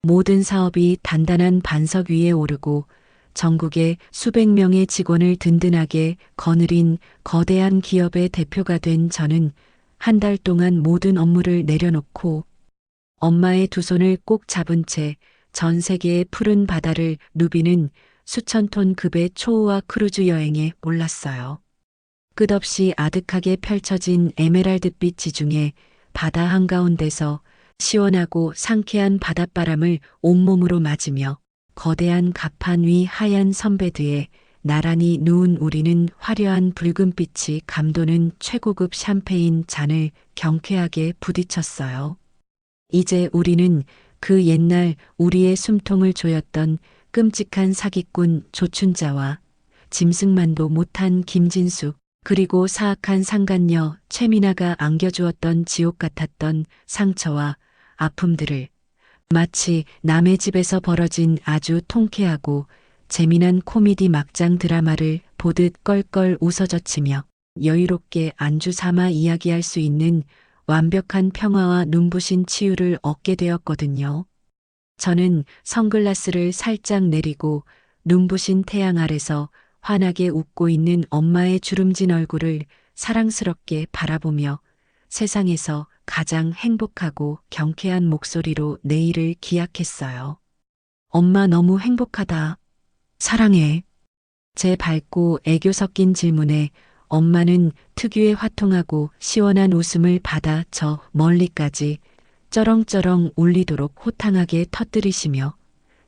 모든 사업이 단단한 반석 위에 오르고 전국의 수백 명의 직원을 든든하게 거느린 거대한 기업의 대표가 된 저는 한 달 동안 모든 업무를 내려놓고 엄마의 두 손을 꼭 잡은 채 전 세계의 푸른 바다를 누비는 수천 톤 급의 초호화 크루즈 여행에 올랐어요. 끝없이 아득하게 펼쳐진 에메랄드빛 지중해 바다 한가운데서 시원하고 상쾌한 바닷바람을 온몸으로 맞으며 거대한 갑판 위 하얀 선베드에 나란히 누운 우리는 화려한 붉은빛이 감도는 최고급 샴페인 잔을 경쾌하게 부딪혔어요. 이제 우리는 그 옛날 우리의 숨통을 조였던 끔찍한 사기꾼 조춘자와 짐승만도 못한 김진숙 그리고 사악한 상간녀 최미나가 안겨주었던 지옥 같았던 상처와 아픔들을 마치 남의 집에서 벌어진 아주 통쾌하고 재미난 코미디 막장 드라마를 보듯 껄껄 웃어젖히며 여유롭게 안주 삼아 이야기할 수 있는 완벽한 평화와 눈부신 치유를 얻게 되었거든요. 저는 선글라스를 살짝 내리고 눈부신 태양 아래서 환하게 웃고 있는 엄마의 주름진 얼굴을 사랑스럽게 바라보며 세상에서 가장 행복하고 경쾌한 목소리로 내일을 기약했어요. 엄마 너무 행복하다. 사랑해. 제 밝고 애교 섞인 질문에 엄마는 특유의 화통하고 시원한 웃음을 받아 저 멀리까지 쩌렁쩌렁 울리도록 호탕하게 터뜨리시며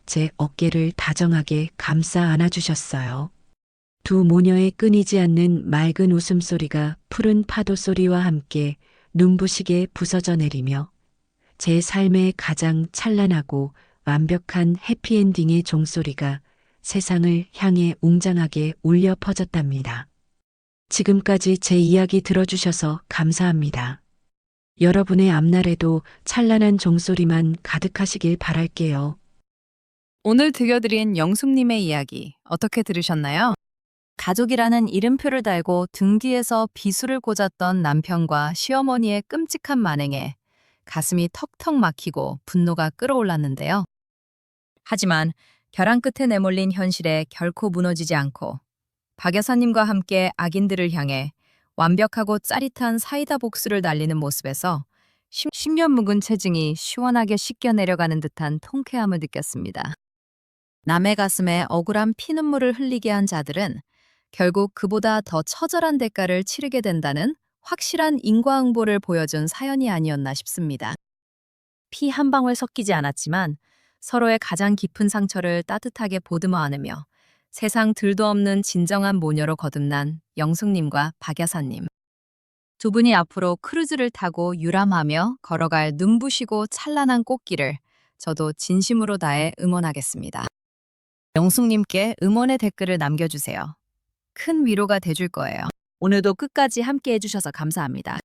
제 어깨를 다정하게 감싸 안아주셨어요. 두 모녀의 끊이지 않는 맑은 웃음소리가 푸른 파도 소리와 함께 눈부시게 부서져 내리며 제 삶의 가장 찬란하고 완벽한 해피엔딩의 종소리가 세상을 향해 웅장하게 울려 퍼졌답니다. 지금까지 제 이야기 들어주셔서 감사합니다. 여러분의 앞날에도 찬란한 종소리만 가득하시길 바랄게요. 오늘 들려드린 영숙님의 이야기 어떻게 들으셨나요? 가족이라는 이름표를 달고 등 뒤에서 비수를 꽂았던 남편과 시어머니의 끔찍한 만행에 가슴이 턱턱 막히고 분노가 끓어올랐는데요. 하지만 벼랑 끝에 내몰린 현실에 결코 무너지지 않고 박 여사님과 함께 악인들을 향해 완벽하고 짜릿한 사이다 복수를 날리는 모습에서 10년 묵은 체증이 시원하게 씻겨 내려가는 듯한 통쾌함을 느꼈습니다. 남의 가슴에 억울한 피눈물을 흘리게 한 자들은 결국 그보다 더 처절한 대가를 치르게 된다는 확실한 인과응보를 보여준 사연이 아니었나 싶습니다. 피 한 방울 섞이지 않았지만 서로의 가장 깊은 상처를 따뜻하게 보듬어 안으며 세상 들도 없는 진정한 모녀로 거듭난 영숙님과 박 여사님. 두 분이 앞으로 크루즈를 타고 유람하며 걸어갈 눈부시고 찬란한 꽃길을 저도 진심으로 다해 응원하겠습니다. 영숙님께 응원의 댓글을 남겨주세요. 큰 위로가 돼줄 거예요. 오늘도 끝까지 함께 해주셔서 감사합니다.